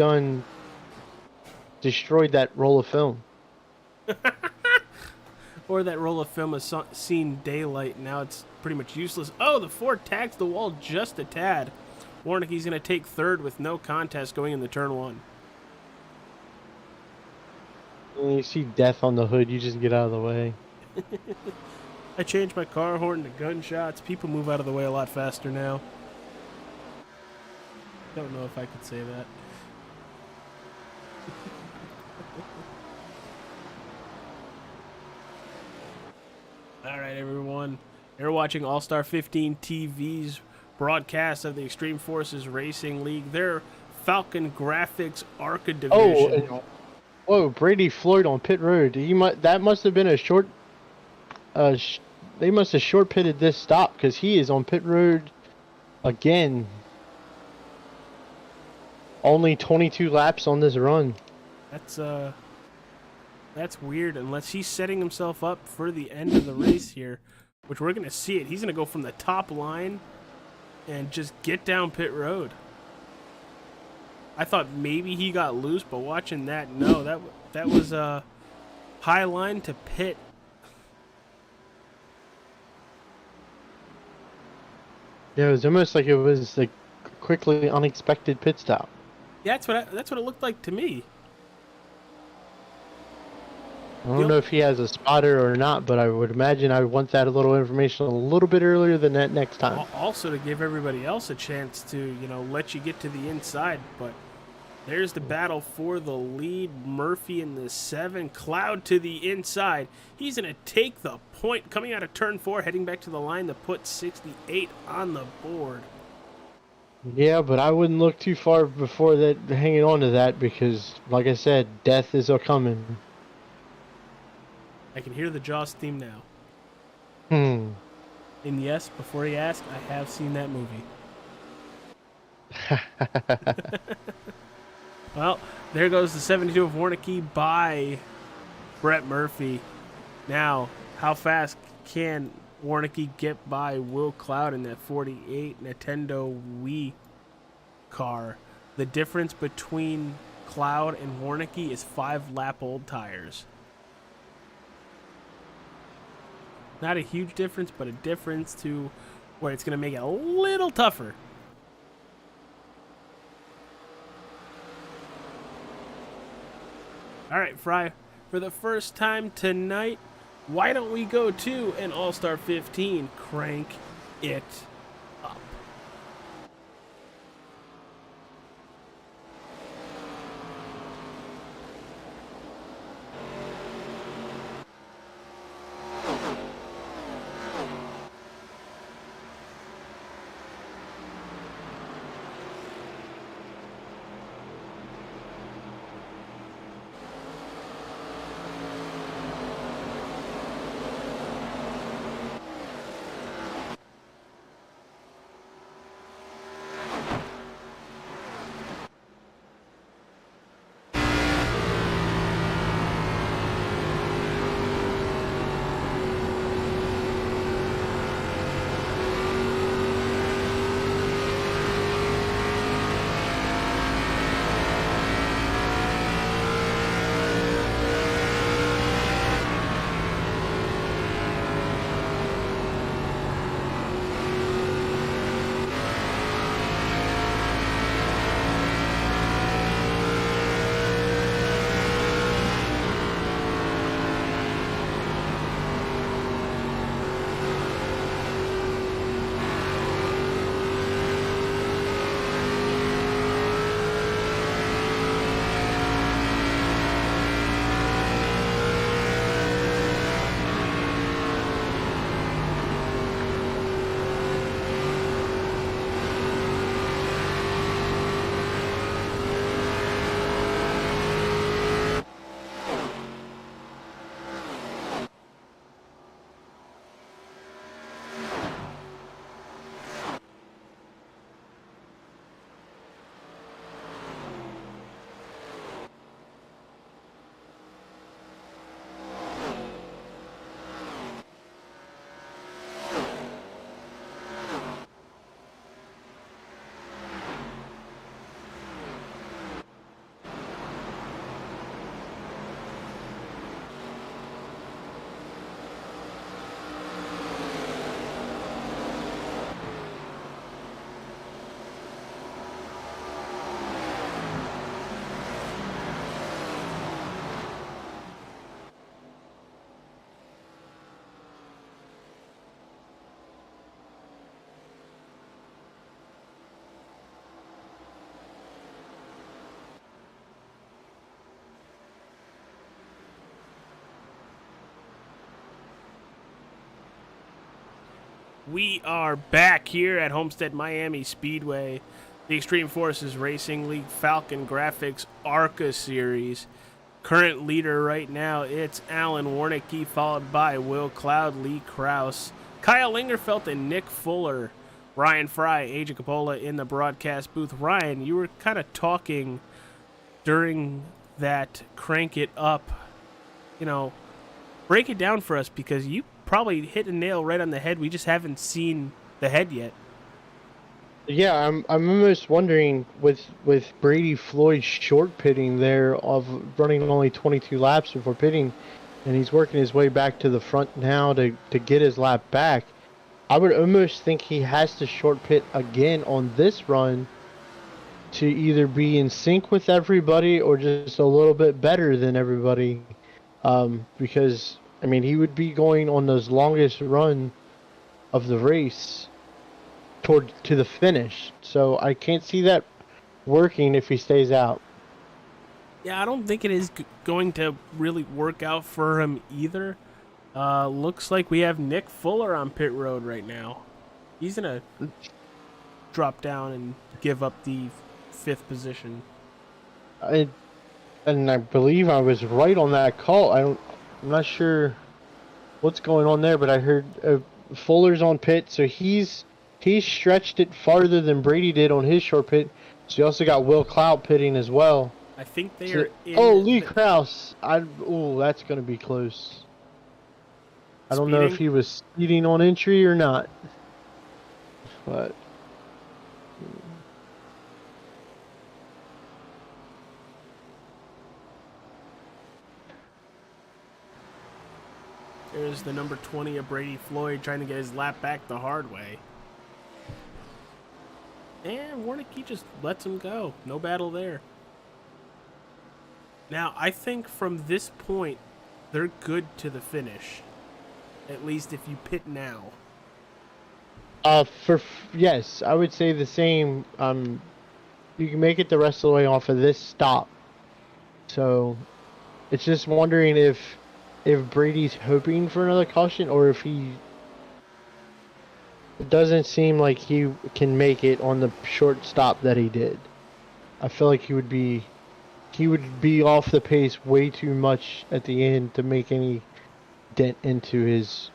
destroyed that roll of film. Or that roll of film has seen daylight, and now it's pretty much useless. Oh, the Ford tags the wall just a tad. Warnicki's going to take 3rd with no contest going into turn 1. When you see death on the hood, you just get out of the way. I changed my car horn to gunshots. People move out of the way a lot faster now. Don't know if I could say that. All right, everyone. You're watching All-Star 15 TV's broadcast of the Extreme Forces Racing League. Their Falcon Graphics ARCA division. Oh, whoa, Brady Floyd on pit road. That must have been a short. They must have short pitted this stop because he is on pit road again. Only 22 laps on this run. That's weird. Unless he's setting himself up for the end of the race here, which we're gonna see it. He's gonna go from the top line and just get down pit road. I thought maybe he got loose, but watching that, no, that was a high line to pit. Yeah, it was almost like it was like quickly unexpected pit stop. Yeah, that's what it looked like to me. I don't know if he has a spotter or not, but I would imagine I would want that a little information a little bit earlier than that next time. Also to give everybody else a chance to, let you get to the inside. But there's the battle for the lead. Murphy in the 7, Cloud to the inside. He's going to take the point coming out of turn 4, heading back to the line to put 68 on the board. Yeah, but I wouldn't look too far before that, hanging on to that, because, like I said, death is a-coming. I can hear the Jaws theme now. And yes, before you ask, I have seen that movie. Well, there goes the 72 of Warnicki by Brett Murphy. Now, how fast can Warnicki get by Will Cloud in that 48 Nintendo Wii car? The difference between Cloud and Warnicki is 5-lap-old tires. Not a huge difference, but a difference to where it's going to make it a little tougher. All right, Fry, for the first time tonight, why don't we go to an All-Star 15? Crank it up. We are back here at Homestead-Miami Speedway, the Extreme Forces Racing League Falcon Graphics ARCA Series. Current leader right now, it's Alan Warnicki, followed by Will Cloud, Lee Kraus, Kyle Lingerfelt, and Nick Fuller. Ryan Fry, Agent Capola in the broadcast booth. Ryan, you were kind of talking during that crank it up. You know, break it down for us, because you probably hit a nail right on the head. We just haven't seen the head yet. Yeah, I'm almost wondering with Brady Floyd short pitting there of running only 22 laps before pitting, and he's working his way back to the front now to get his lap back. I would almost think he has to short pit again on this run to either be in sync with everybody or just a little bit better than everybody, because I mean, he would be going on those longest run of the race to the finish. So I can't see that working if he stays out. Yeah, I don't think it is going to really work out for him either. Looks like we have Nick Fuller on pit road right now. He's going to drop down and give up the 5th position. And I believe I was right on that call. I'm not sure what's going on there, but I heard Fuller's on pit, so he's stretched it farther than Brady did on his short pit. So you also got Will Cloud pitting as well. I think they are in... Oh, Lee Kraus. That's going to be close. I don't know if Speeding? he was speeding on entry or not. But There's the number 20 of Brady Floyd trying to get his lap back the hard way. And Warnicki just lets him go. No battle there. Now, I think from this point, they're good to the finish. At least if you pit now. yes, I would say the same. You can make it the rest of the way off of this stop. So, it's just wondering if Brady's hoping for another caution or if he. It doesn't seem like he can make it on the short stop that he did. I feel like he would be off the pace way too much at the end to make any dent into his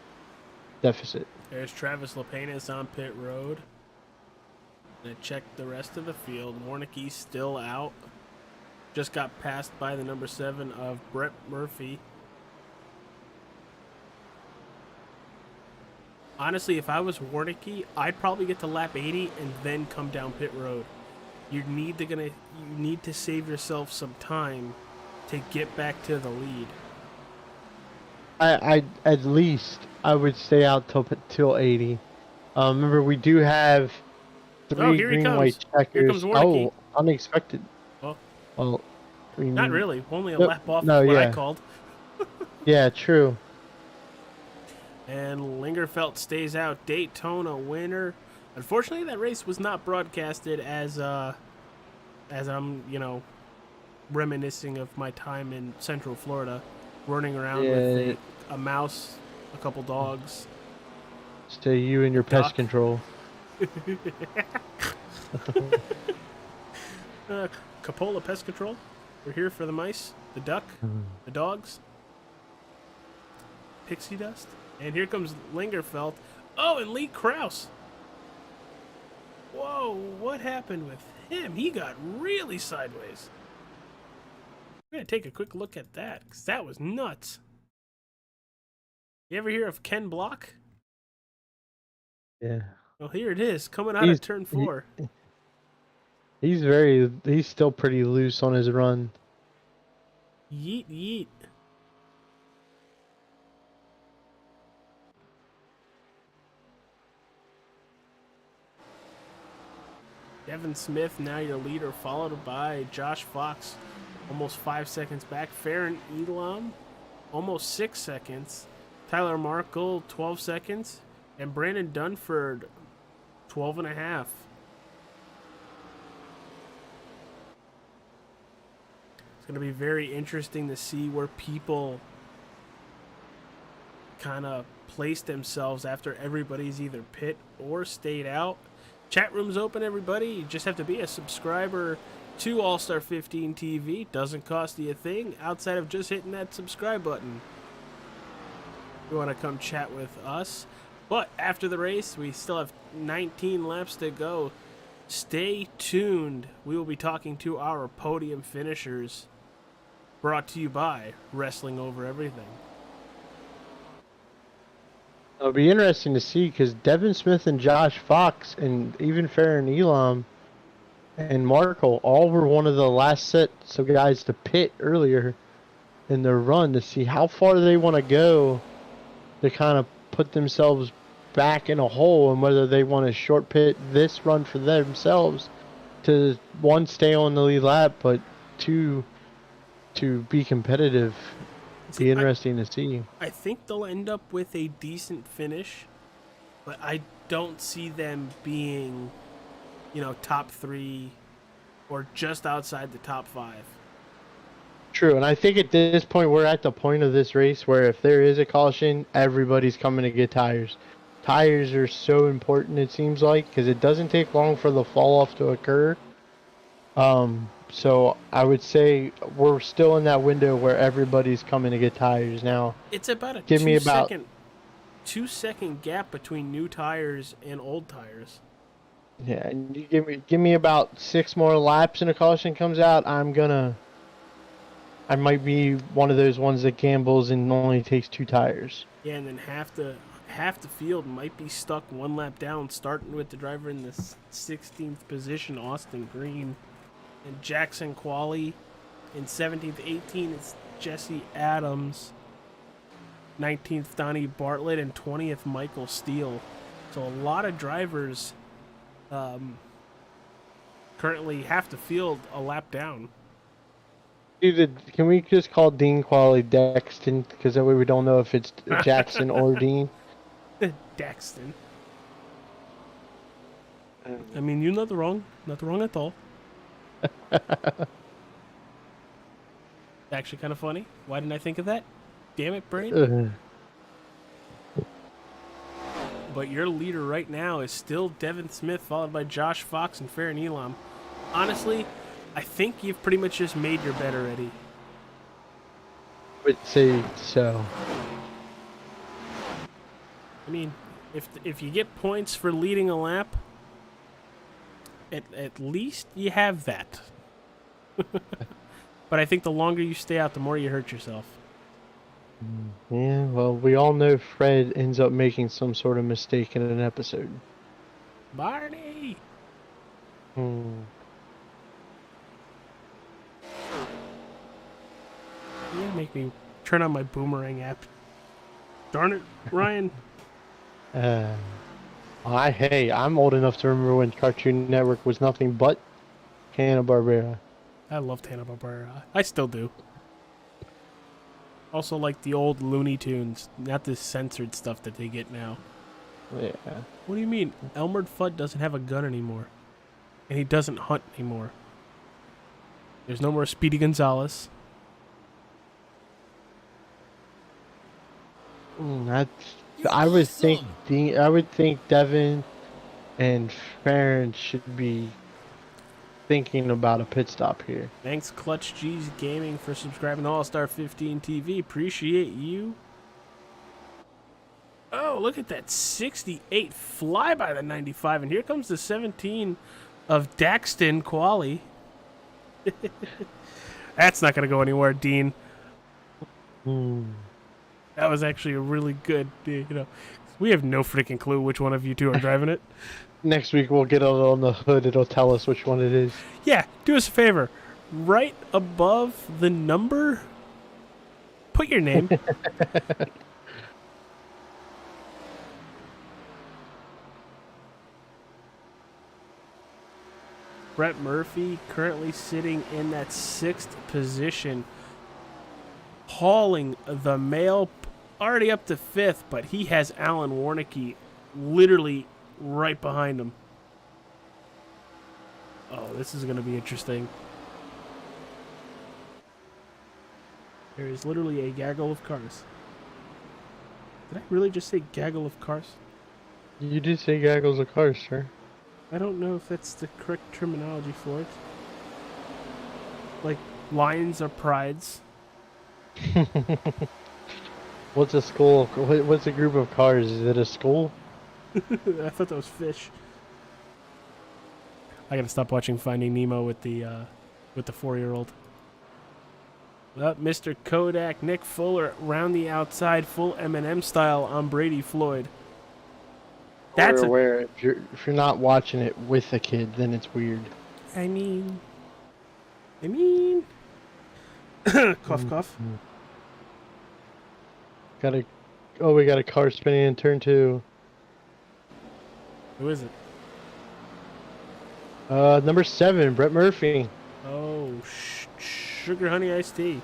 deficit. There's Travis Lapinus on pit road. Gonna check the rest of the field. Warnicki's still out. Just got passed by the number 7 of Brett Murphy. Honestly, if I was Warnicki, I'd probably get to lap 80 and then come down pit road. You need to save yourself some time to get back to the lead. I at least I would stay out till 80. Remember, we do have 3 here he green comes. white checkers. Here comes Warnicki. Oh, unexpected. Well, I mean, not really. Only a Nope. lap off No, of what I yeah. called. Yeah, true. And Lingerfelt stays out. Daytona winner. Unfortunately, that race was not broadcasted as I'm, reminiscing of my time in Central Florida, running around with a mouse, a couple dogs. Stay you and your Duck. pest control. Capola Pest Control. We're here for the mice, the duck, the dogs, pixie dust. And here comes Lingerfelt. Oh, and Lee Kraus. Whoa, what happened with him? He got really sideways. We're going to take a quick look at that, because that was nuts. You ever hear of Ken Block? Yeah. Well, here it is, coming out of turn 4. He's still pretty loose on his run. Yeet, yeet. Devin Smith, now your leader, followed by Josh Fox, almost 5 seconds back. Farron Elam, almost 6 seconds. Tyler Markle, 12 seconds. And Brandon Dunford, 12 and a half. It's going to be very interesting to see where people kind of place themselves after everybody's either pit or stayed out. Chat room's open, everybody. You just have to be a subscriber to All-Star 15 TV. Doesn't cost you a thing outside of just hitting that subscribe button. If you want to come chat with us. But after the race, we still have 19 laps to go. Stay tuned. We will be talking to our podium finishers. Brought to you by Wrestling Over Everything. It'll be interesting to see because Devin Smith and Josh Fox and even Farron Elam and Markle all were one of the last sets of guys to pit earlier in their run to see how far they want to go to kind of put themselves back in a hole and whether they want to short pit this run for themselves to, 1, stay on the lead lap, but 2, to be competitive. Be interesting to see. I think they'll end up with a decent finish, but I don't see them being, top 3 or just outside the top 5. True, and I think at this point we're at the point of this race where if there is a caution, everybody's coming to get tires. Tires are so important, it seems like, because it doesn't take long for the fall off to occur. So I would say we're still in that window where everybody's coming to get tires now. It's about a Give me about 2-second gap between new tires and old tires. Yeah, and you give me about 6 more laps and a caution comes out. I'm gonna I might be one of those ones that gambles and only takes 2 tires. Yeah, and then half the field might be stuck one lap down, starting with the driver in the 16th position, Austin Green, and Jackson Qualley in 17th, 18th it's Jesse Adams, 19th Donnie Bartlett, and 20th Michael Steele. So a lot of drivers currently half the field a lap down. Dude, can we just call Dean Qualley Dexton? Because that way we don't know if it's Jackson or Dean. Daxton. I mean, you're not wrong. Not wrong at all. Actually kind of funny. Why didn't I think of that? Damn it, brain. But your leader right now is still Devin Smith, followed by Josh Fox and Farron Elam. Honestly, I think you've pretty much just made your bet already. I would say so. I mean, if you get points for leading a lap, at least you have that. But I think the longer you stay out, the more you hurt yourself. Yeah, well, we all know Fred ends up making some sort of mistake in an episode. Barney! You make me turn on my Boomerang app. Darn it, Ryan. Hey, I'm old enough to remember when Cartoon Network was nothing but Hanna-Barbera. I loved Hanna-Barbera. I still do. Also like the old Looney Tunes, not this censored stuff that they get now. Yeah. What do you mean? Elmer Fudd doesn't have a gun anymore. And he doesn't hunt anymore. There's no more Speedy Gonzales. I would think Devin and Farron should be thinking about a pit stop here. Thanks Clutch G's Gaming for subscribing to All-Star 15 TV. Appreciate you. Oh, look at that 68 fly by the 95. And here comes the 17 of Daxton Qualley. That's not going to go anywhere, Dean. That was actually a really good, we have no freaking clue which one of you two are driving it. Next week we'll get it on the hood. It'll tell us which one it is. Yeah, do us a favor. Right above the number, put your name. Brett Murphy currently sitting in that 6th position, hauling the mail already up to 5th, but he has Alan Warnicki literally right behind him. Oh, this is going to be interesting. There is literally a gaggle of cars. Did I really just say gaggle of cars? You did say gaggles of cars, sir. I don't know if that's the correct terminology for it. Like, lions are prides. What's a school? What's a group of cars? Is it a school? I thought that was fish. I gotta stop watching Finding Nemo with the 4-year-old. Well, Mr. Kodak, Nick Fuller, round the outside, full Eminem style on Brady Floyd. That's where if you're not watching it with a kid, then it's weird. I mean, cough, cough. We got a car spinning in turn 2. Who is it? Number 7, Brett Murphy. Oh, Sugar Honey Iced Tea.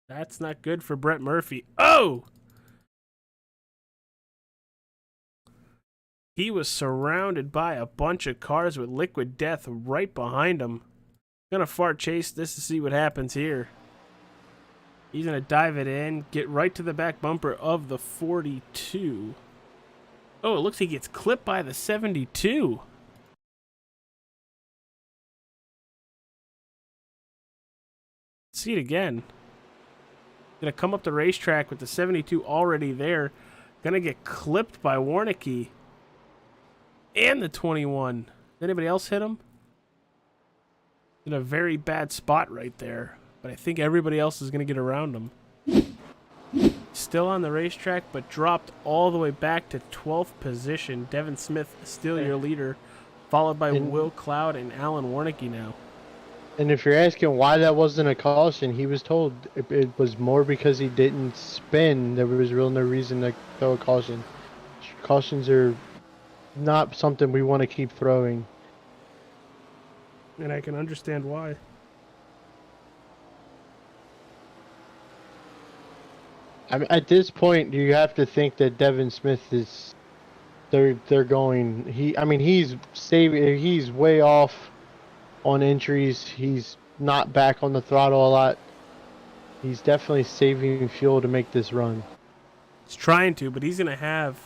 That's not good for Brett Murphy. Oh! He was surrounded by a bunch of cars with liquid death right behind him. Gonna fart chase this to see what happens here. He's gonna dive it in, get right to the back bumper of the 42. Oh, it looks like he gets clipped by the 72. See it again. Gonna come up the racetrack with the 72 already there. Gonna get clipped by Warnicki. And the 21. Did anybody else hit him? in a very bad spot right there, but I think everybody else is going to get around him. Still on the racetrack, but dropped all the way back to 12th position. Devin Smith still your leader, followed by Will Cloud and Alan Warnicki now. And if you're asking why that wasn't a caution, he was told it was more because he didn't spin. There was real no reason to throw a caution. Cautions are not something we want to keep throwing. And I can understand why. I mean, at this point, you have to think that Devin Smith is. They're going. He's way off on entries. He's not back on the throttle a lot. He's definitely saving fuel to make this run. He's trying to, but he's going to have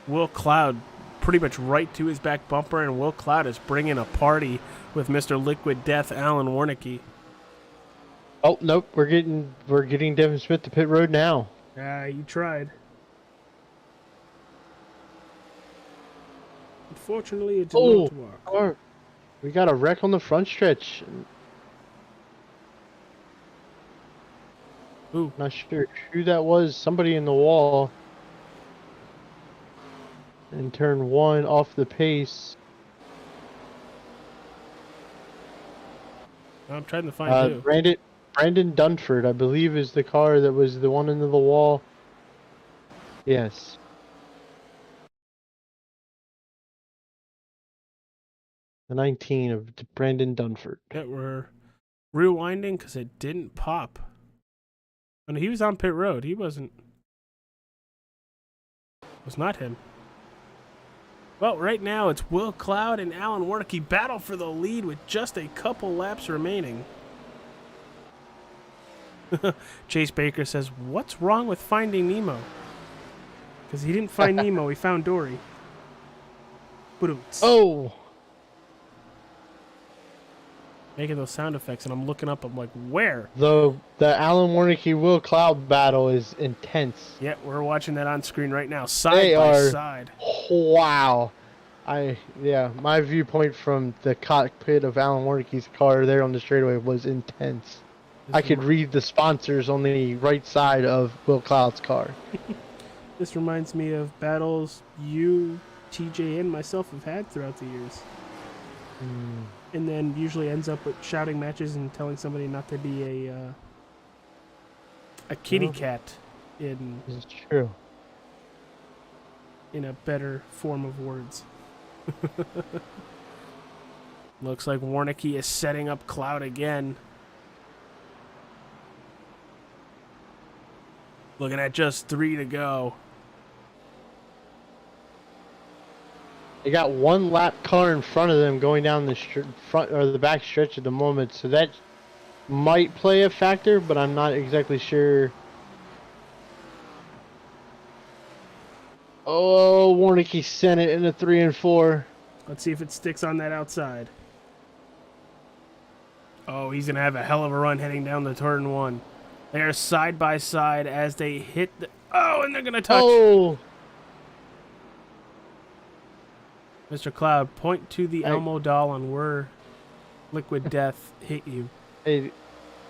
Will Cloud pretty much right to his back bumper, and Will Cloud is bringing a party with Mr. Liquid Death, Alan Warnicki. Oh nope, we're getting Devin Smith to pit road now. You tried. Unfortunately, it did not work. We got a wreck on the front stretch. Ooh. Not sure who that was. Somebody in the wall. And turn 1 off the pace. I'm trying to find who. Brandon Dunford, I believe, is the car that was the one into the wall. Yes. The 19 of Brandon Dunford. Yeah, we're rewinding because it didn't pop. And he was on pit road. He wasn't. It was not him. Well, right now it's Will Cloud and Alan Warnicki battle for the lead with just a couple laps remaining. Chase Baker says, "What's wrong with Finding Nemo?" Because he didn't find Nemo, he found Dory. Oh! Making those sound effects, and I'm looking up. I'm like, where? The Alan Warnicki Will Cloud battle is intense. Yeah, we're watching that on screen right now, side by side. Wow. My viewpoint from the cockpit of Alan Warnicki's car there on the straightaway was intense. I could read the sponsors on the right side of Will Cloud's car. This reminds me of battles you, TJ, and myself have had throughout the years. And then usually ends up with shouting matches and telling somebody not to be a kitty cat in. This is true. In a better form of words. Looks like Warnicki is setting up Cloud again. Looking at just 3 to go. They got one lap car in front of them going down the front or the back stretch at the moment, so that might play a factor, but I'm not exactly sure. Oh, Warnicki sent it in a 3 and 4. Let's see if it sticks on that outside. Oh, he's going to have a hell of a run heading down the turn 1. They're side by side as they hit the... Oh, and they're going to touch. Oh! Mr. Cloud, point to the Elmo doll on where Liquid Death hit you. Hey,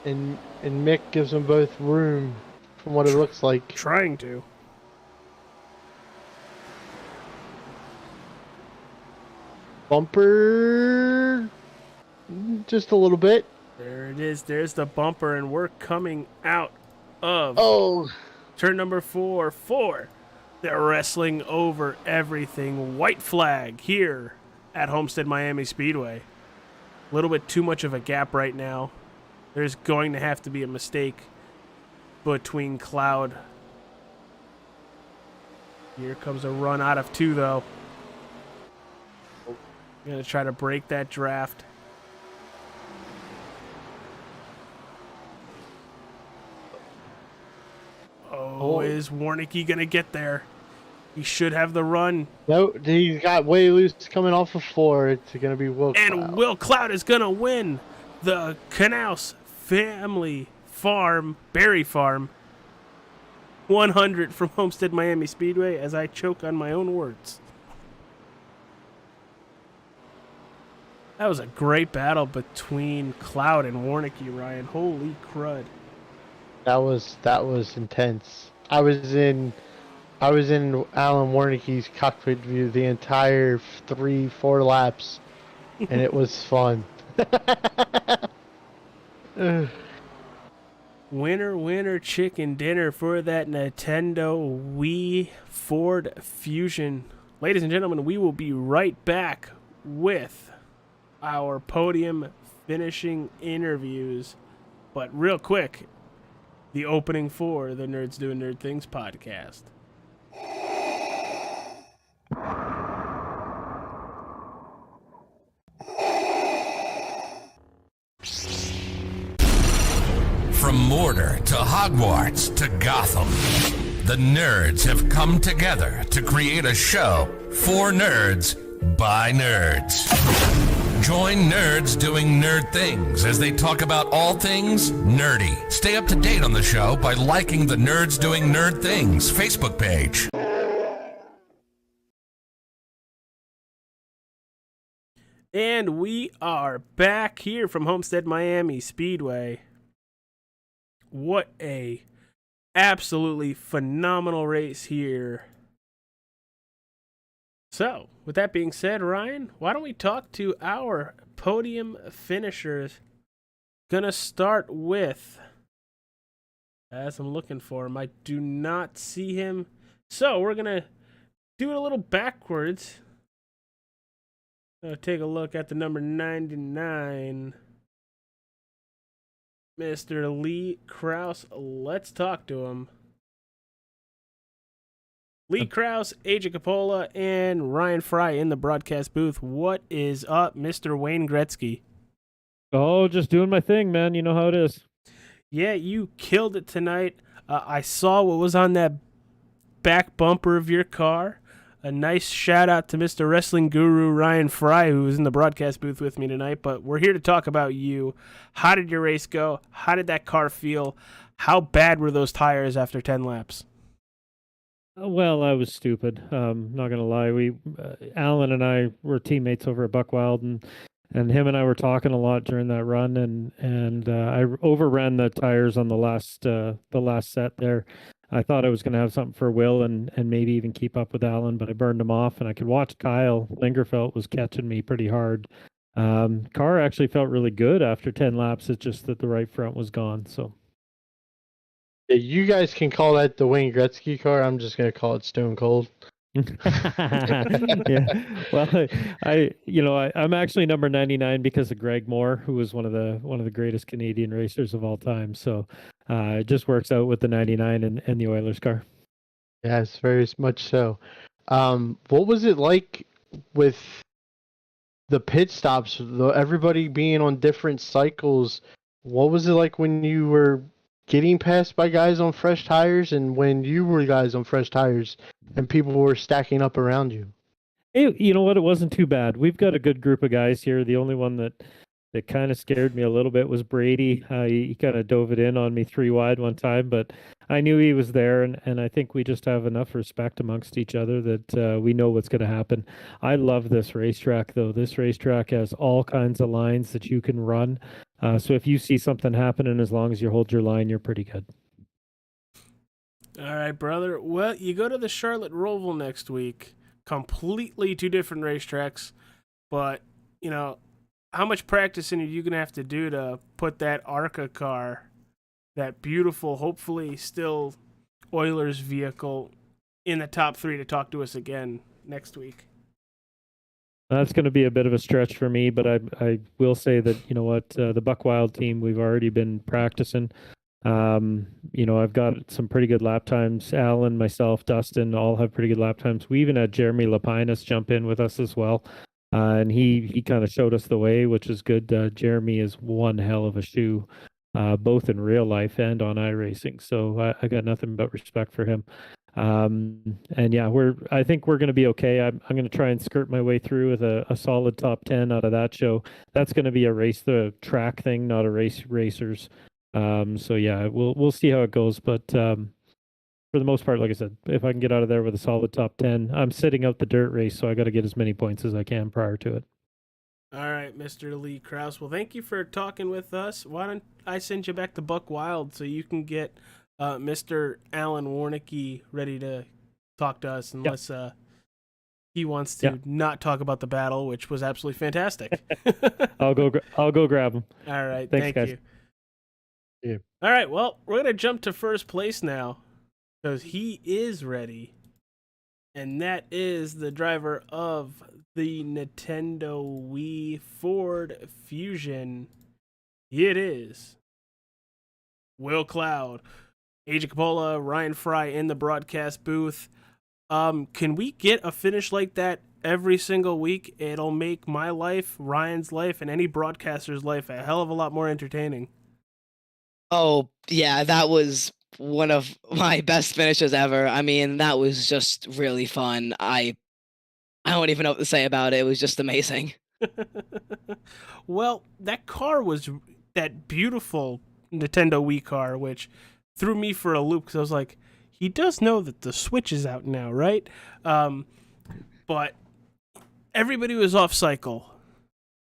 and Mick gives them both room from what it looks like. Trying to. Bumper, just a little bit. There it is. There's the bumper, and we're coming out of turn number 4. They're wrestling over everything. White flag here at Homestead-Miami Speedway. A little bit too much of a gap right now. There's going to have to be a mistake between Cloud. Here comes a run out of 2, though. Going to try to break that draft. Oh, is Warnicki going to get there? He should have the run. No, he got way loose coming off of 4. It's going to be Will Cloud. And Will Cloud is going to win the Knaus Family Farm, Berry Farm 100 from Homestead-Miami Speedway as I choke on my own words. That was a great battle between Cloud and Warnicky, Ryan. Holy crud. That was intense. I was in Alan Warnicki's cockpit view the entire 3-4 laps, and it was fun. Winner, winner, chicken dinner for that Nintendo Wii Ford Fusion. Ladies and gentlemen, we will be right back with our podium finishing interviews. But real quick, the opening for the Nerds Doing Nerd Things podcast. From Mordor to Hogwarts to Gotham, the nerds have come together to create a show for nerds by nerds. Join Nerds Doing Nerd Things as they talk about all things nerdy. Stay up to date on the show by liking the Nerds Doing Nerd Things Facebook page. And we are back here from Homestead-Miami Speedway. What a absolutely phenomenal race here. So, with that being said, Ryan, why don't we talk to our podium finishers? Gonna start with, as I'm looking for him, I do not see him. So, we're gonna do it a little backwards. Take a look at the number 99. Mr. Lee Knaus, let's talk to him. Lee Knaus, AJ Capola, and Ryan Fry in the broadcast booth. What is up, Mr. Wayne Gretzky? Oh, just doing my thing, man. You know how it is. Yeah, you killed it tonight. I saw what was on that back bumper of your car. A nice shout out to Mr. Wrestling Guru Ryan Fry, who was in the broadcast booth with me tonight. But we're here to talk about you. How did your race go? How did that car feel? How bad were those tires after 10 laps? Well, I was stupid. Not gonna lie. We, Alan and I were teammates over at Buckwild, and him and I were talking a lot during that run, and I overran the tires on the last set there. I thought I was going to have something for Will and maybe even keep up with Alan, but I burned him off, and I could watch Kyle Lingerfelt was catching me pretty hard. Car actually felt really good after 10 laps. It's just that the right front was gone. So Yeah, you guys can call that the Wayne Gretzky car. I'm just gonna call it Stone Cold. Yeah. Well, I'm actually number 99 because of Greg Moore, who was one of the greatest Canadian racers of all time. So it just works out with the 99 and the Oilers car. Yes, very much so. What was it like with the pit stops? Everybody being on different cycles. What was it like when you were getting passed by guys on fresh tires, and when you were guys on fresh tires and people were stacking up around you? Hey, you know what? It wasn't too bad. We've got a good group of guys here. The only one that kind of scared me a little bit was Brady. He kind of dove it in on me 3 wide one time, but I knew he was there, and I think we just have enough respect amongst each other that we know what's going to happen. I love this racetrack, though. This racetrack has all kinds of lines that you can run. So if you see something happening, as long as you hold your line, you're pretty good. All right, brother. Well, you go to the Charlotte Roval next week. Completely 2 different racetracks. But, how much practicing are you going to have to do to put that ARCA car, that beautiful, hopefully still Oilers vehicle, in the top 3 to talk to us again next week? That's going to be a bit of a stretch for me, but I will say that, the Buckwild team, we've already been practicing. I've got some pretty good lap times. Alan, myself, Dustin all have pretty good lap times. We even had Jeremy Lapinus jump in with us as well. And he kind of showed us the way, which is good. Jeremy is one hell of a shoe, both in real life and on iRacing. So I got nothing but respect for him. And yeah, I think we're going to be okay. I'm going to try and skirt my way through with a solid top 10 out of that show. That's going to be a race the track thing, not a racers. So yeah, we'll see how it goes. But for the most part, like I said, if I can get out of there with a solid top 10, I'm sitting out the dirt race, so I got to get as many points as I can prior to it. All right. right, Mr. Lee Kraus. Well, thank you for talking with us. Why don't I send you back to Buck Wild so you can get Mr. Alan Warnicki ready to talk to us, unless he wants to not talk about the battle, which was absolutely fantastic. I'll go grab him. All right, Thanks, thank guys. you. Yeah. All right, well, we're gonna jump to first place now because he is ready, and that is the driver of the Nintendo Wii Ford Fusion. It is Will Cloud, AJ Capola, Ryan Fry in the broadcast booth. Can we get a finish like that every single week? It'll make my life, Ryan's life, and any broadcaster's life a hell of a lot more entertaining. Oh, yeah, that was one of my best finishes ever. I mean, that was just really fun. I don't even know what to say about it. It was just amazing. Well, that car was that beautiful Nintendo Wii car, which threw me for a loop because I was like, he does know that the Switch is out now, right? But everybody was off cycle.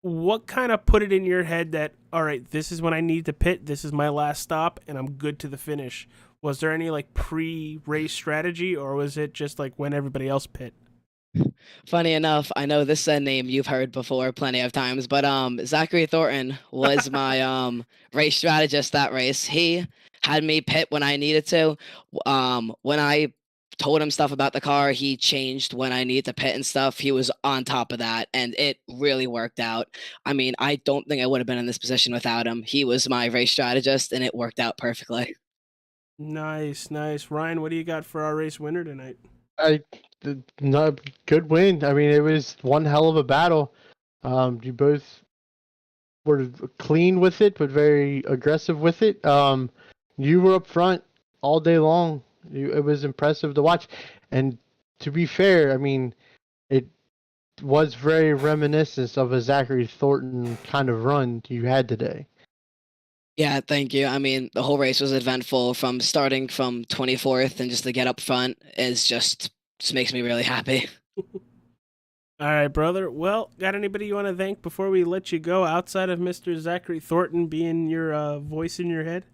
What kind of put it in your head that, all right, this is when I need to pit, this is my last stop, and I'm good to the finish? Was there any like pre-race strategy, or was it just like when everybody else pit? Funny enough, I know this name you've heard before plenty of times, but Zachary Thornton was my race strategist that race. He had me pit when I needed to. When I told him stuff about the car, he changed when I needed to pit and stuff. He was on top of that, and it really worked out. I mean, I don't think I would have been in this position without him. He was my race strategist, and it worked out perfectly. Nice, nice. Ryan, what do you got for our race winner tonight? Not good win. I mean, it was one hell of a battle. You both were clean with it, but very aggressive with it. You were up front all day long. It was impressive to watch. And to be fair, I mean, it was very reminiscent of a Zachary Thornton kind of run you had today. Yeah, thank you. I mean, the whole race was eventful from starting from 24th, and just to get up front is just makes me really happy. All right, brother. Well, got anybody you want to thank before we let you go outside of Mr. Zachary Thornton being your voice in your head?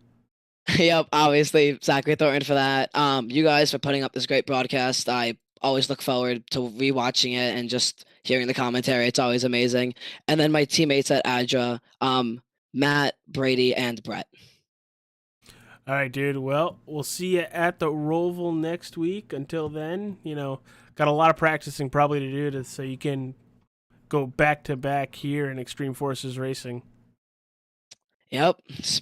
Yep, obviously Zachary Thornton for that. You guys for putting up this great broadcast. I always look forward to rewatching it and just hearing the commentary. It's always amazing. And then my teammates at ADRA, Matt, Brady, and Brett. All right, dude. Well, we'll see you at the Roval next week. Until then, got a lot of practicing probably to do so you can go back to back here in Extreme Forces Racing. Yep,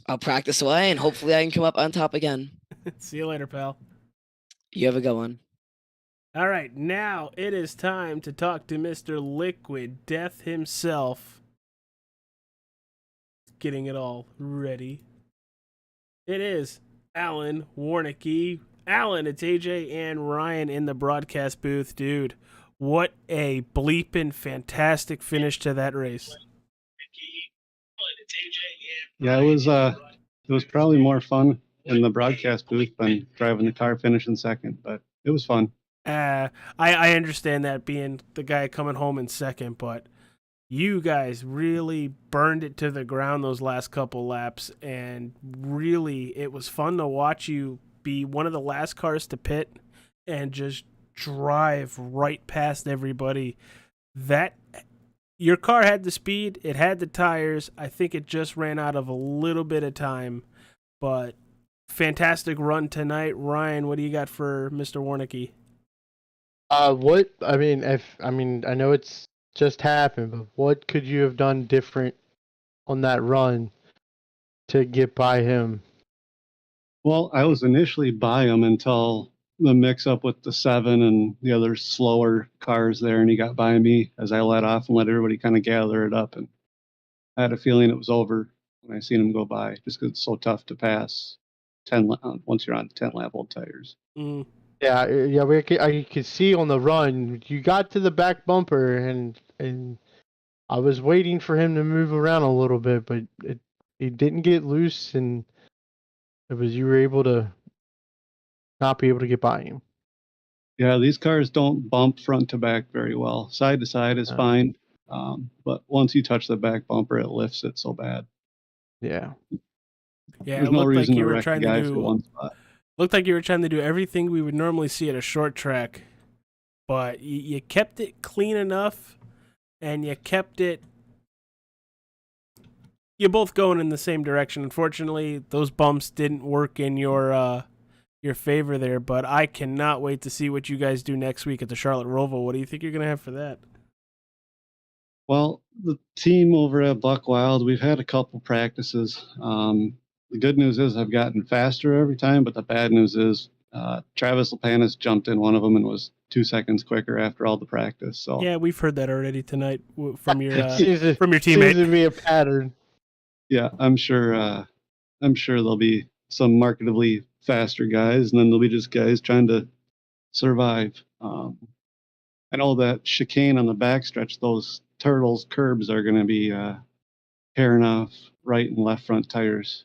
I'll practice away, and hopefully I can come up on top again. See you later, pal. You have a good one. All right, now it is time to talk to Mr. Liquid Death himself. Getting it all ready. It is Alan Warnicki. Alan, it's AJ and Ryan in the broadcast booth. Dude, what a bleeping fantastic finish to that race. Yeah, it was probably more fun in the broadcast booth than driving the car finishing second, but it was fun. I understand that being the guy coming home in second, but you guys really burned it to the ground those last couple laps, and really it was fun to watch you be one of the last cars to pit and just drive right past everybody. Your car had the speed, it had the tires. I think it just ran out of a little bit of time, but fantastic run tonight. Ryan, what do you got for Mr. Warnicki? I know it's just happened, but what could you have done different on that run to get by him? Well, I was initially by him until the mix-up with the 7 and the other slower cars there, and he got by me as I let off and let everybody kind of gather it up. And I had a feeling it was over when I seen him go by, just because it's so tough to pass once you're on 10-lap old tires. Mm. Yeah. I could see on the run, you got to the back bumper, and I was waiting for him to move around a little bit, but he didn't get loose, and you were able to not be able to get by him. Yeah, these cars don't bump front to back very well. Side to side is fine. But once you touch the back bumper, it lifts it so bad. Yeah. Yeah, There's it no looked like reason you to were wreck trying the to guy for do. one spot. Looked like you were trying to do everything we would normally see at a short track, but you kept it clean enough, and you kept it. You're both going in the same direction. Unfortunately, those bumps didn't work in your favor there, but I cannot wait to see what you guys do next week at the Charlotte Roval. What do you think you're going to have for that? Well, the team over at Buck Wild, we've had a couple practices. The good news is I've gotten faster every time, but the bad news is Travis Lapanis jumped in one of them and was 2 seconds quicker after all the practice. So Yeah, we've heard that already tonight from your Seems to- from your Seems teammate. to be a pattern. yeah, I'm sure there'll be some marketably faster guys, and then there'll be just guys trying to survive. I know that chicane on the backstretch, those turtles curbs are going to be tearing off right and left front tires.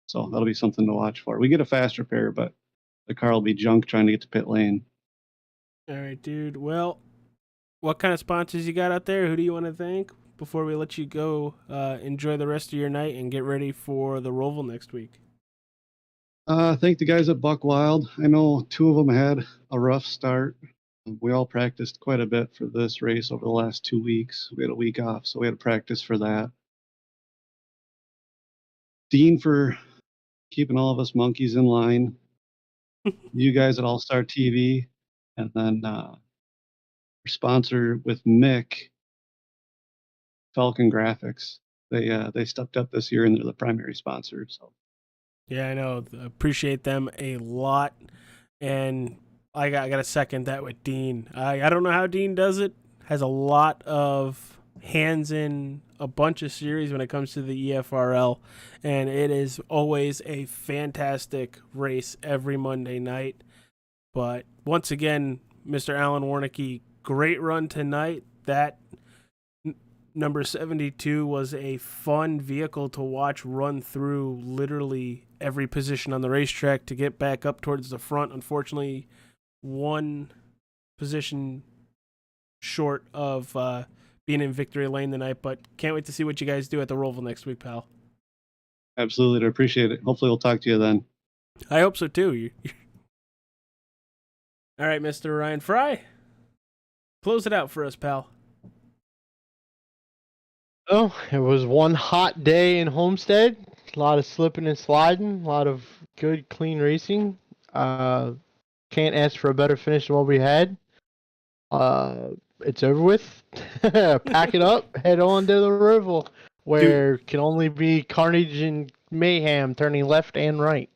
So that'll be something to watch for. We get a faster pair, but the car will be junk trying to get to pit lane. All right, dude. Well, what kind of sponsors you got out there? Who do you want to thank before we let you go? Enjoy the rest of your night and get ready for the Roval next week. Thank the guys at Buck Wild. I know 2 of them had a rough start. We all practiced quite a bit for this race over the last 2 weeks. We had a week off, so we had to practice for that. Dean for keeping all of us monkeys in line. You guys at All Star TV, and then our sponsor with Mick, Falcon Graphics. They stepped up this year and they're the primary sponsor. So Yeah, I know. Appreciate them a lot. And I got to second that with Dean. I don't know how Dean does it. Has a lot of hands in a bunch of series when it comes to the EFRL. And it is always a fantastic race every Monday night. But once again, Mr. Alan Warnicki, great run tonight. That number 72 was a fun vehicle to watch run through literally every position on the racetrack to get back up towards the front. Unfortunately, one position short of being in victory lane tonight, but can't wait to see what you guys do at the Roval next week, pal. absolutely, I appreciate it. Hopefully we'll talk to you then. I hope so too. All right, Mr. Ryan Fry, close it out for us, pal. Oh, it was one hot day in Homestead. A lot of slipping and sliding. A lot of good, clean racing. Can't ask for a better finish than what we had. It's over with. Pack it up. Head on to the Roval, where can only be carnage and mayhem turning left and right.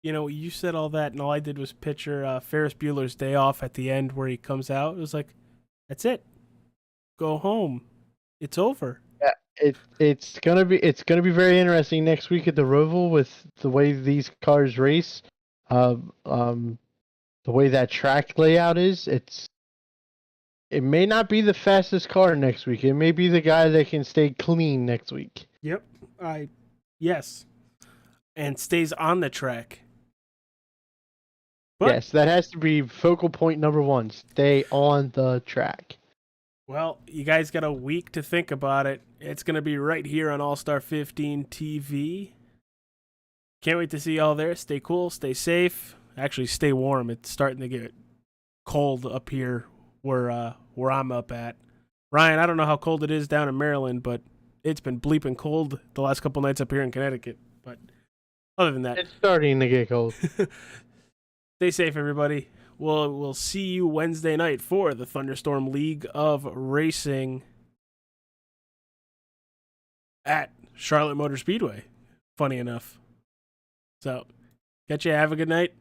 You know, you said all that, and all I did was picture Ferris Bueller's Day Off at the end where he comes out. It was like, that's it. Go home. It's over. Yeah, it's gonna be very interesting next week at the Roval with the way these cars race. The way that track layout is, it may not be the fastest car next week. It may be the guy that can stay clean next week. Yep. Yes. And stays on the track. But, Yes, that has to be focal point number 1. Stay on the track. well, you guys got a week to think about it. It's going to be right here on All-Star 15 TV. Can't wait to see y'all there. Stay cool, stay safe. Actually, stay warm. It's starting to get cold up here where I'm up at. Ryan, I don't know how cold it is down in Maryland, but it's been bleeping cold the last couple nights up here in Connecticut. But other than that, It's starting to get cold. stay safe, everybody. We'll see you Wednesday night for the Thunderstorm League of Racing at Charlotte Motor Speedway. Funny enough. So, catch you. Have a good night.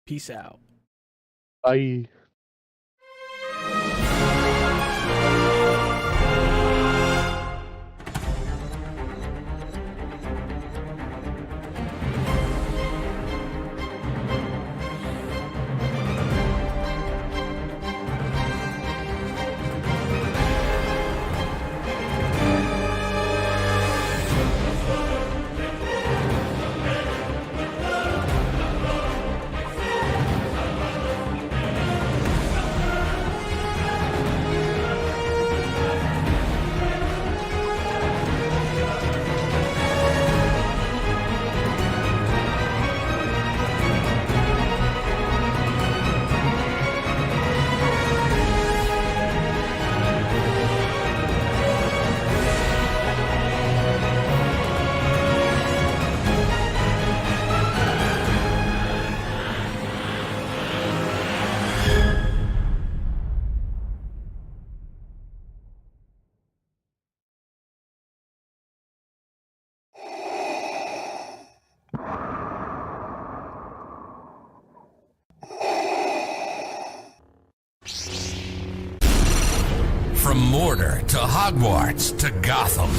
Peace out. Bye. order to Hogwarts to Gotham.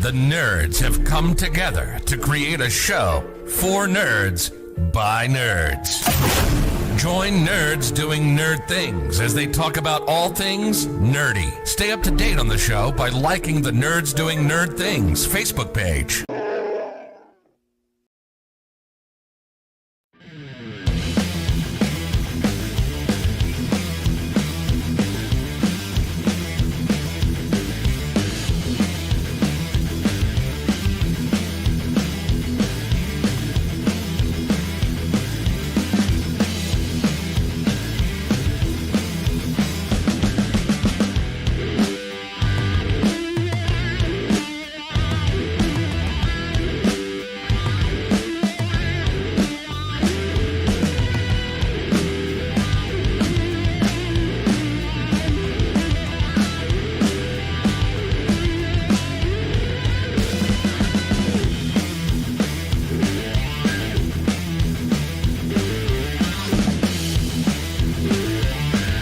The nerds have come together to create a show for nerds by nerds. Join nerds doing nerd things as they talk about all things nerdy. Stay up to date on the show by liking the Nerds Doing Nerd Things Facebook page.